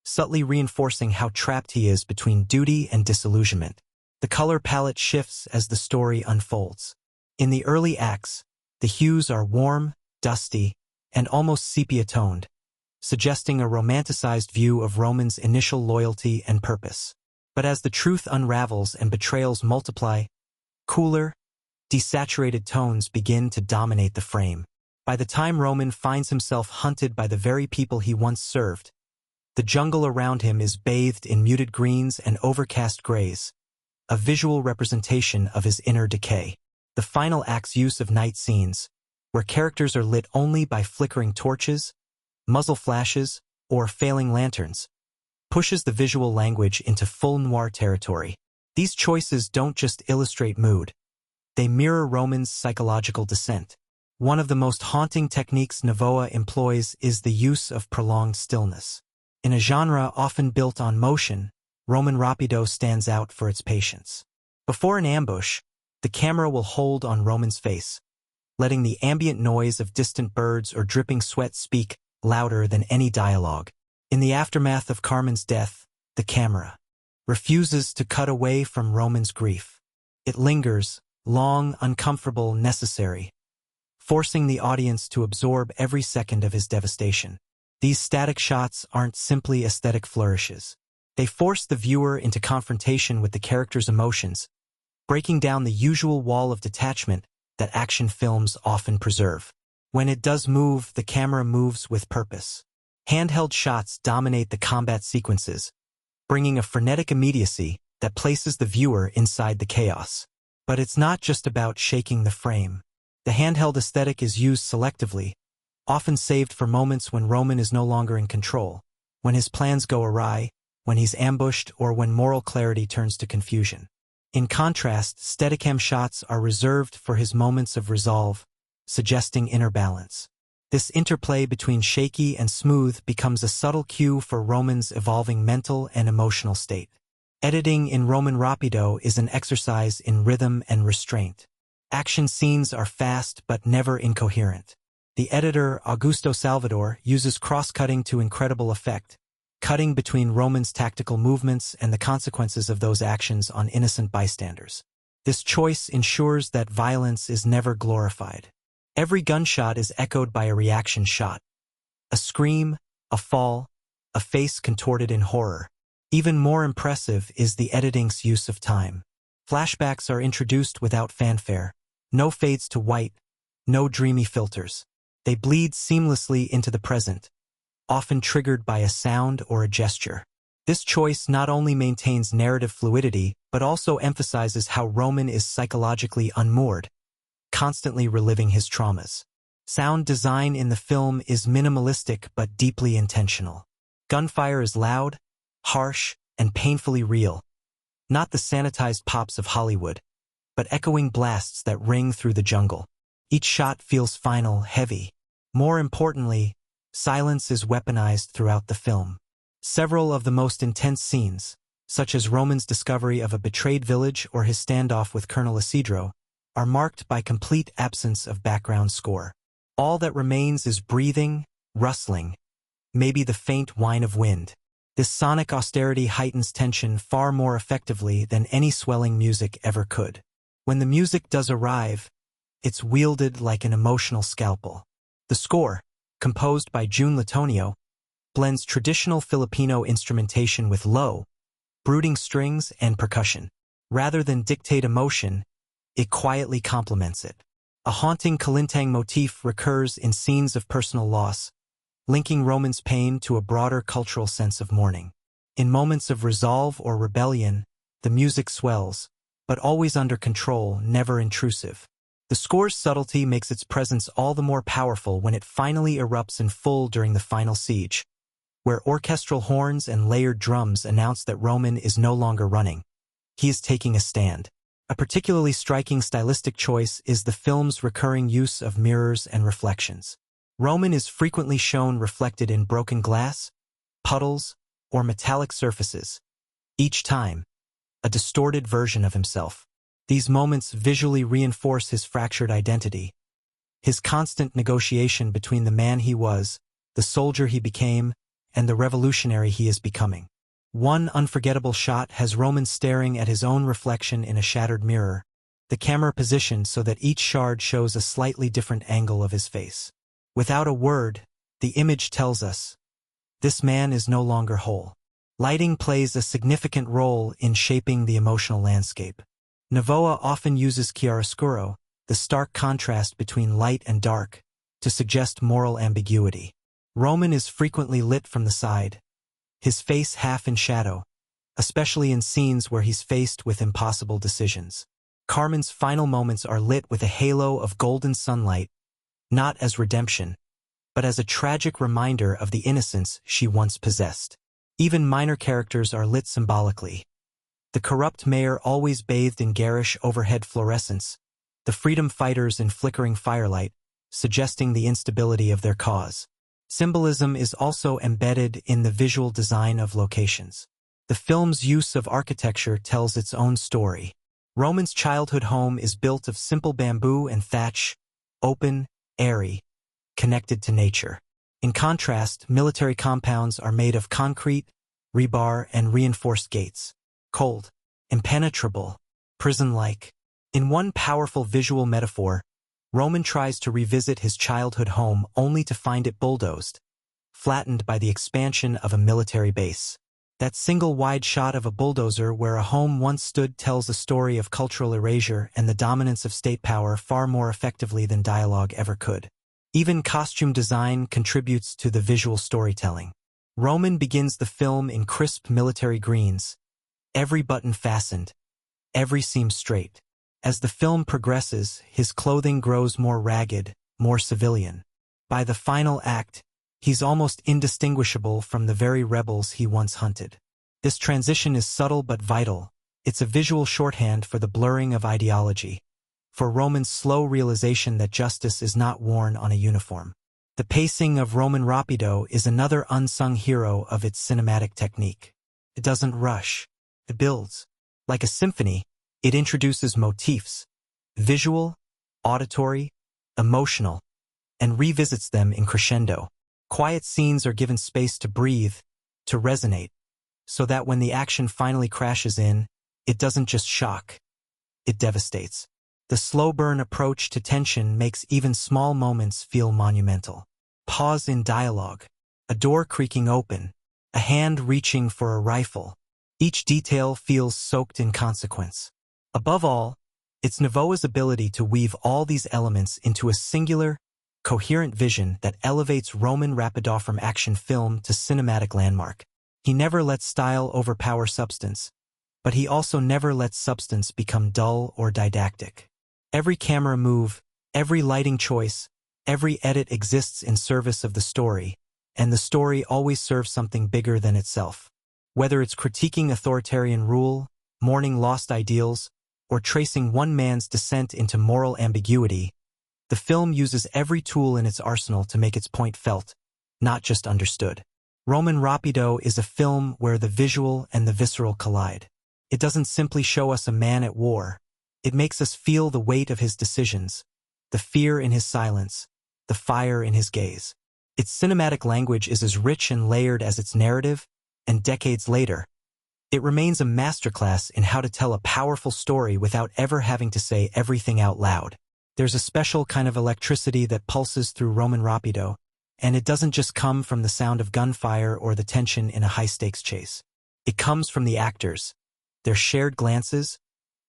subtly reinforcing how trapped he is between duty and disillusionment. The color palette shifts as the story unfolds. In the early acts, the hues are warm, dusty, and almost sepia-toned, suggesting a romanticized view of Roman's initial loyalty and purpose. But as the truth unravels and betrayals multiply, cooler, desaturated tones begin to dominate the frame. By the time Roman finds himself hunted by the very people he once served, the jungle around him is bathed in muted greens and overcast grays, a visual representation of his inner decay. The final act's use of night scenes, where characters are lit only by flickering torches, muzzle flashes, or failing lanterns, pushes the visual language into full noir territory. These choices don't just illustrate mood, they mirror Roman's psychological descent. One of the most haunting techniques Novoa employs is the use of prolonged stillness. In a genre often built on motion, Roman Rapido stands out for its patience. Before an ambush, the camera will hold on Roman's face, letting the ambient noise of distant birds or dripping sweat speak louder than any dialogue. In the aftermath of Carmen's death, the camera refuses to cut away from Roman's grief. It lingers, long, uncomfortable, necessary, forcing the audience to absorb every second of his devastation. These static shots aren't simply aesthetic flourishes. They force the viewer into confrontation with the character's emotions, breaking down the usual wall of detachment that action films often preserve. When it does move, the camera moves with purpose. Handheld shots dominate the combat sequences, bringing a frenetic immediacy that places the viewer inside the chaos. But it's not just about shaking the frame. The handheld aesthetic is used selectively, often saved for moments when Roman is no longer in control, when his plans go awry, when he's ambushed, or when moral clarity turns to confusion. In contrast, Steadicam shots are reserved for his moments of resolve, suggesting inner balance. This interplay between shaky and smooth becomes a subtle cue for Roman's evolving mental and emotional state. Editing in Roman Rapido is an exercise in rhythm and restraint. Action scenes are fast but never incoherent. The editor, Augusto Salvador, uses cross-cutting to incredible effect, cutting between Roman's tactical movements and the consequences of those actions on innocent bystanders. This choice ensures that violence is never glorified. Every gunshot is echoed by a reaction shot. A scream, a fall, a face contorted in horror. Even more impressive is the editing's use of time. Flashbacks are introduced without fanfare. No fades to white, no dreamy filters. They bleed seamlessly into the present, often triggered by a sound or a gesture. This choice not only maintains narrative fluidity, but also emphasizes how Roman is psychologically unmoored, constantly reliving his traumas. Sound design in the film is minimalistic but deeply intentional. Gunfire is loud, harsh, and painfully real, not the sanitized pops of Hollywood, but echoing blasts that ring through the jungle. Each shot feels final, heavy. More importantly, silence is weaponized throughout the film. Several of the most intense scenes, such as Roman's discovery of a betrayed village or his standoff with Colonel Isidro, are marked by complete absence of background score. All that remains is breathing, rustling, maybe the faint whine of wind. This sonic austerity heightens tension far more effectively than any swelling music ever could. When the music does arrive, it's wielded like an emotional scalpel. The score, composed by June Latonio, blends traditional Filipino instrumentation with low, brooding strings and percussion. Rather than dictate emotion, it quietly complements it. A haunting kalintang motif recurs in scenes of personal loss, linking Roman's pain to a broader cultural sense of mourning. In moments of resolve or rebellion, the music swells, but always under control, never intrusive. The score's subtlety makes its presence all the more powerful when it finally erupts in full during the final siege, where orchestral horns and layered drums announce that Roman is no longer running. He is taking a stand. A particularly striking stylistic choice is the film's recurring use of mirrors and reflections. Roman is frequently shown reflected in broken glass, puddles, or metallic surfaces, each time a distorted version of himself. These moments visually reinforce his fractured identity, his constant negotiation between the man he was, the soldier he became, and the revolutionary he is becoming. One unforgettable shot has Roman staring at his own reflection in a shattered mirror, the camera positioned so that each shard shows a slightly different angle of his face. Without a word, the image tells us, this man is no longer whole. Lighting plays a significant role in shaping the emotional landscape. Novoa often uses chiaroscuro, the stark contrast between light and dark, to suggest moral ambiguity. Roman is frequently lit from the side, his face half in shadow, especially in scenes where he's faced with impossible decisions. Carmen's final moments are lit with a halo of golden sunlight, not as redemption, but as a tragic reminder of the innocence she once possessed. Even minor characters are lit symbolically. The corrupt mayor always bathed in garish overhead fluorescence, the freedom fighters in flickering firelight, suggesting the instability of their cause. Symbolism is also embedded in the visual design of locations. The film's use of architecture tells its own story. Roman's childhood home is built of simple bamboo and thatch, open, airy, connected to nature. In contrast, military compounds are made of concrete, rebar, and reinforced gates. Cold, impenetrable, prison-like. In one powerful visual metaphor, Roman tries to revisit his childhood home only to find it bulldozed, flattened by the expansion of a military base. That single wide shot of a bulldozer where a home once stood tells a story of cultural erasure and the dominance of state power far more effectively than dialogue ever could. Even costume design contributes to the visual storytelling. Roman begins the film in crisp military greens, every button fastened, every seam straight. As the film progresses, his clothing grows more ragged, more civilian. By the final act, he's almost indistinguishable from the very rebels he once hunted. This transition is subtle but vital. It's a visual shorthand for the blurring of ideology, for Roman's slow realization that justice is not worn on a uniform. The pacing of Roman Rapido is another unsung hero of its cinematic technique. It doesn't rush. It builds. Like a symphony, it introduces motifs, visual, auditory, emotional, and revisits them in crescendo. Quiet scenes are given space to breathe, to resonate, so that when the action finally crashes in, it doesn't just shock, it devastates. The slow burn approach to tension makes even small moments feel monumental. Pause in dialogue, a door creaking open, a hand reaching for a rifle. Each detail feels soaked in consequence. Above all, it's Novoa's ability to weave all these elements into a singular, coherent vision that elevates Roman Rapido from action film to cinematic landmark. He never lets style overpower substance, but he also never lets substance become dull or didactic. Every camera move, every lighting choice, every edit exists in service of the story, and the story always serves something bigger than itself. Whether it's critiquing authoritarian rule, mourning lost ideals, or tracing one man's descent into moral ambiguity, the film uses every tool in its arsenal to make its point felt, not just understood. Roman Rapido is a film where the visual and the visceral collide. It doesn't simply show us a man at war. It makes us feel the weight of his decisions, the fear in his silence, the fire in his gaze. Its cinematic language is as rich and layered as its narrative, and decades later, it remains a masterclass in how to tell a powerful story without ever having to say everything out loud. There's a special kind of electricity that pulses through Roman Rapido, and it doesn't just come from the sound of gunfire or the tension in a high-stakes chase. It comes from the actors, their shared glances,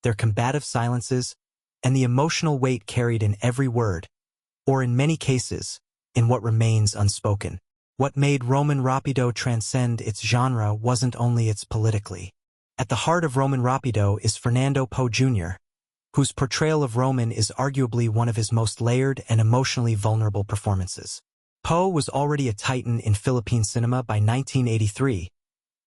their combative silences, and the emotional weight carried in every word, or in many cases, in what remains unspoken. What made Roman Rapido transcend its genre wasn't only its politically. At the heart of Roman Rapido is Fernando Poe Jr., whose portrayal of Roman is arguably one of his most layered and emotionally vulnerable performances. Poe was already a titan in Philippine cinema by 1983,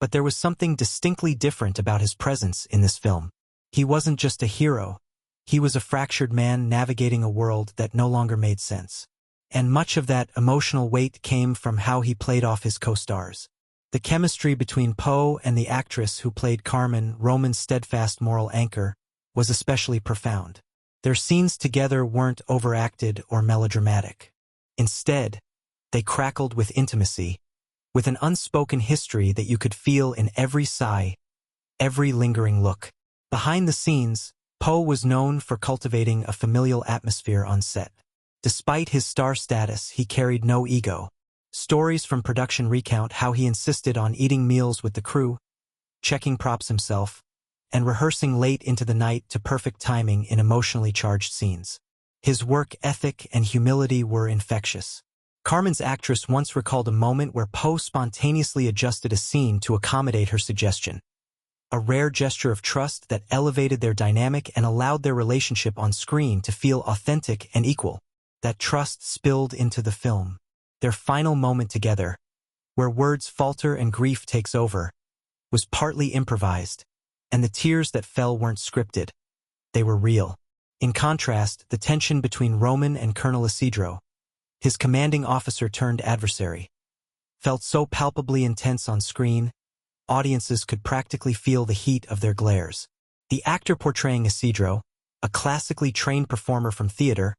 but there was something distinctly different about his presence in this film. He wasn't just a hero, he was a fractured man navigating a world that no longer made sense. And much of that emotional weight came from how he played off his co-stars. The chemistry between Poe and the actress who played Carmen, Roman's steadfast moral anchor, was especially profound. Their scenes together weren't overacted or melodramatic. Instead, they crackled with intimacy, with an unspoken history that you could feel in every sigh, every lingering look. Behind the scenes, Poe was known for cultivating a familial atmosphere on set. Despite his star status, he carried no ego. Stories from production recount how he insisted on eating meals with the crew, checking props himself, and rehearsing late into the night to perfect timing in emotionally charged scenes. His work ethic and humility were infectious. Carmen's actress once recalled a moment where Poe spontaneously adjusted a scene to accommodate her suggestion. A rare gesture of trust that elevated their dynamic and allowed their relationship on screen to feel authentic and equal. That trust spilled into the film. Their final moment together, where words falter and grief takes over, was partly improvised, and the tears that fell weren't scripted. They were real. In contrast, the tension between Roman and Colonel Isidro, his commanding officer turned adversary, felt so palpably intense on screen, audiences could practically feel the heat of their glares. The actor portraying Isidro, a classically trained performer from theater,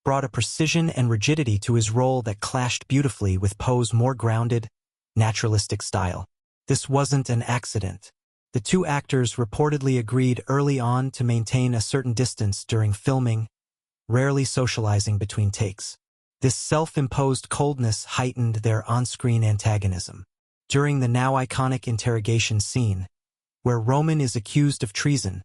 brought a precision and rigidity to his role that clashed beautifully with Poe's more grounded, naturalistic style. This wasn't an accident. The two actors reportedly agreed early on to maintain a certain distance during filming, rarely socializing between takes. This self-imposed coldness heightened their on-screen antagonism. During the now iconic interrogation scene, where Roman is accused of treason,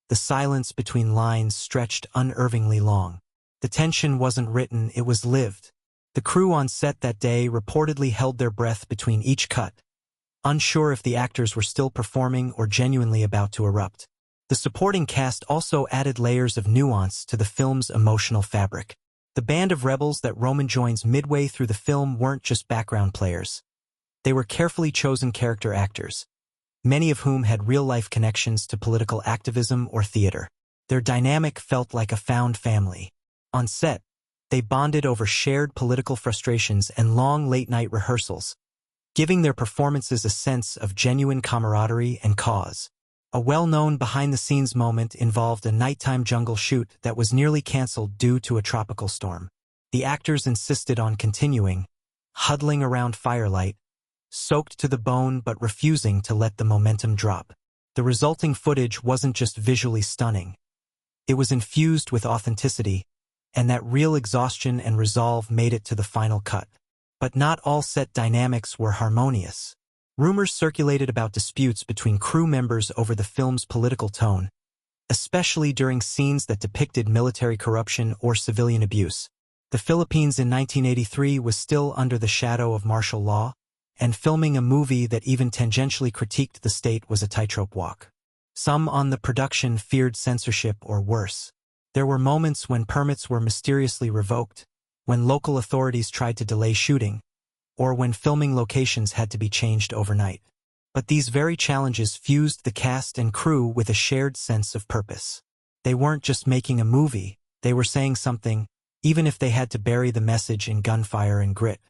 the silence between lines stretched unervingly long. The tension wasn't written, it was lived. The crew on set that day reportedly held their breath between each cut, unsure if the actors were still performing or genuinely about to erupt. The supporting cast also added layers of nuance to the film's emotional fabric. The band of rebels that Roman joins midway through the film weren't just background players. They were carefully chosen character actors, many of whom had real-life connections to political activism or theater. Their dynamic felt like a found family. On set, they bonded over shared political frustrations and long late-night rehearsals, giving their performances a sense of genuine camaraderie and cause. A well-known behind-the-scenes moment involved a nighttime jungle shoot that was nearly canceled due to a tropical storm. The actors insisted on continuing, huddling around firelight, soaked to the bone but refusing to let the momentum drop. The resulting footage wasn't just visually stunning. It was infused with authenticity, and that real exhaustion and resolve made it to the final cut. But not all set dynamics were harmonious. Rumors circulated about disputes between crew members over the film's political tone, especially during scenes that depicted military corruption or civilian abuse. The Philippines in 1983 was still under the shadow of martial law, and filming a movie that even tangentially critiqued the state was a tightrope walk. Some on the production feared censorship or worse. There were moments when permits were mysteriously revoked, when local authorities tried to delay shooting, or when filming locations had to be changed overnight. But these very challenges fused the cast and crew with a shared sense of purpose. They weren't just making a movie, they were saying something, even if they had to bury the message in gunfire and grit.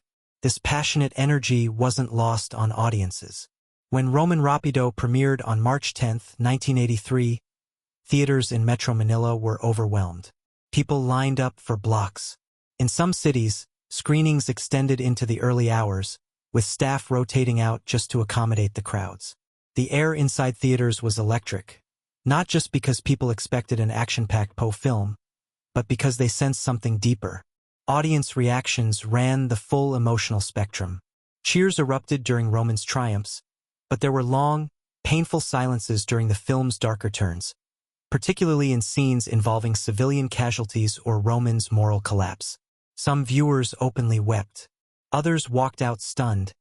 This passionate energy wasn't lost on audiences. When Roman Rapido premiered on March 10, 1983, theaters in Metro Manila were overwhelmed. People lined up for blocks. In some cities, screenings extended into the early hours, with staff rotating out just to accommodate the crowds. The air inside theaters was electric, not just because people expected an action-packed Poe film, but because they sensed something deeper. Audience reactions ran the full emotional spectrum. Cheers erupted during Roman's triumphs, but there were long, painful silences during the film's darker turns, particularly in scenes involving civilian casualties or Roman's moral collapse. Some viewers openly wept. Others walked out stunned,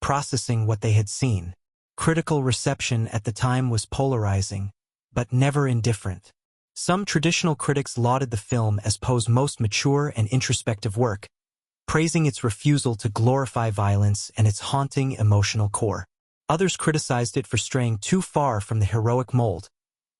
processing what they had seen. Critical reception at the time was polarizing, but never indifferent. Some traditional critics lauded the film as Poe's most mature and introspective work, praising its refusal to glorify violence and its haunting emotional core. Others criticized it for straying too far from the heroic mold,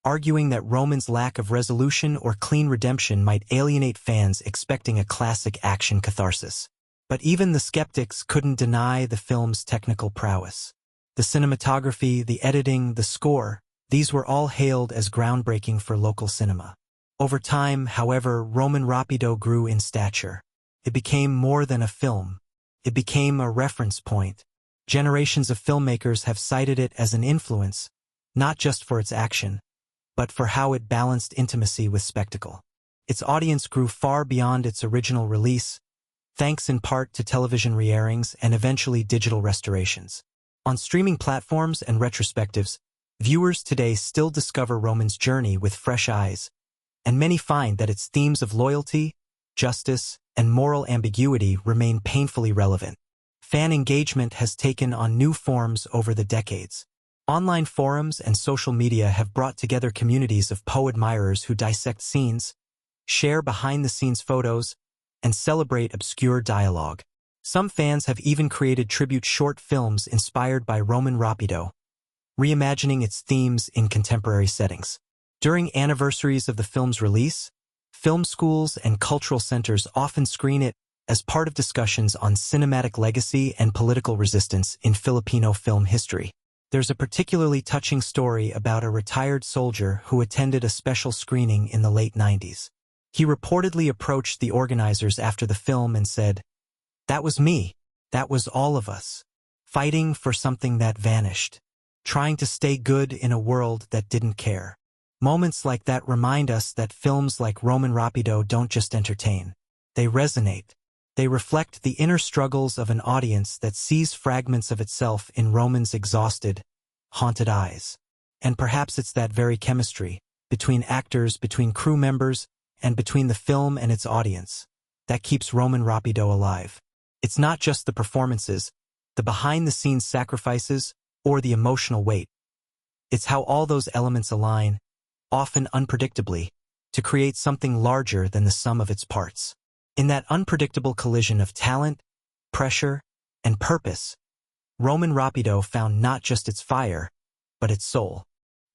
arguing that Roman's lack of resolution or clean redemption might alienate fans expecting a classic action catharsis. But even the skeptics couldn't deny the film's technical prowess. The cinematography, the editing, the score, these were all hailed as groundbreaking for local cinema. Over time, however, Roman Rapido grew in stature. It became more than a film. It became a reference point. Generations of filmmakers have cited it as an influence, not just for its action, but for how it balanced intimacy with spectacle. Its audience grew far beyond its original release, thanks in part to television re-airings and eventually digital restorations. On streaming platforms and retrospectives, viewers today still discover Roman's journey with fresh eyes, and many find that its themes of loyalty, justice, and moral ambiguity remain painfully relevant. Fan engagement has taken on new forms over the decades. Online forums and social media have brought together communities of Poe admirers who dissect scenes, share behind-the-scenes photos, and celebrate obscure dialogue. Some fans have even created tribute short films inspired by Roman Rapido, reimagining its themes in contemporary settings. During anniversaries of the film's release, film schools and cultural centers often screen it as part of discussions on cinematic legacy and political resistance in Filipino film history. There's a particularly touching story about a retired soldier who attended a special screening in the late 90s. He reportedly approached the organizers after the film and said, "That was me. That was all of us. Fighting for something that vanished. Trying to stay good in a world that didn't care." Moments like that remind us that films like Roman Rapido don't just entertain. They resonate. They reflect the inner struggles of an audience that sees fragments of itself in Roman's exhausted, haunted eyes. And perhaps it's that very chemistry, between actors, between crew members, and between the film and its audience, that keeps Roman Rapido alive. It's not just the performances, the behind-the-scenes sacrifices, or the emotional weight. It's how all those elements align, often unpredictably, to create something larger than the sum of its parts. In that unpredictable collision of talent, pressure, and purpose, Roman Rapido found not just its fire, but its soul.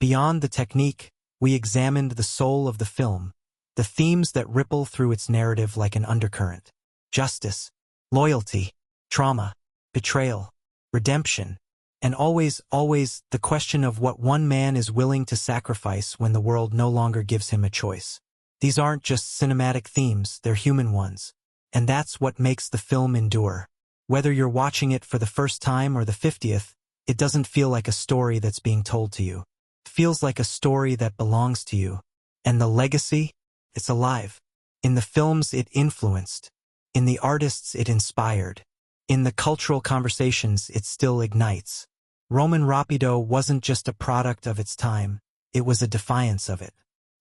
Beyond the technique, we examined the soul of the film, the themes that ripple through its narrative like an undercurrent. Justice, loyalty, trauma, betrayal, redemption, and always the question of what one man is willing to sacrifice when the world no longer gives him a choice. These aren't just cinematic themes, they're human ones. And that's what makes the film endure. Whether you're watching it for the first time or the 50th, it doesn't feel like a story that's being told to you. It feels like a story that belongs to you. And the legacy? It's alive. In the films it influenced. In the artists it inspired. In the cultural conversations it still ignites. Roman Rapido wasn't just a product of its time, it was a defiance of it.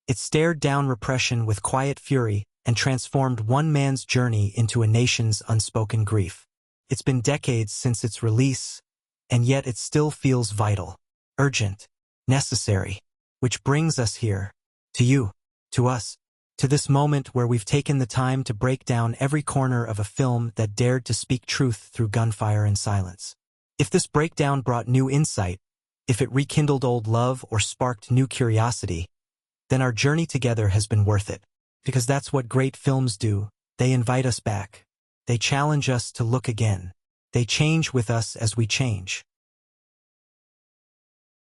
It stared down repression with quiet fury and transformed one man's journey into a nation's unspoken grief. It's been decades since its release, and yet it still feels vital, urgent, necessary. Which brings us here, to you, to us, to this moment where we've taken the time to break down every corner of a film that dared to speak truth through gunfire and silence. If this breakdown brought new insight, if it rekindled old love or sparked new curiosity, then our journey together has been worth it. Because that's what great films do. They invite us back. They challenge us to look again. They change with us as we change.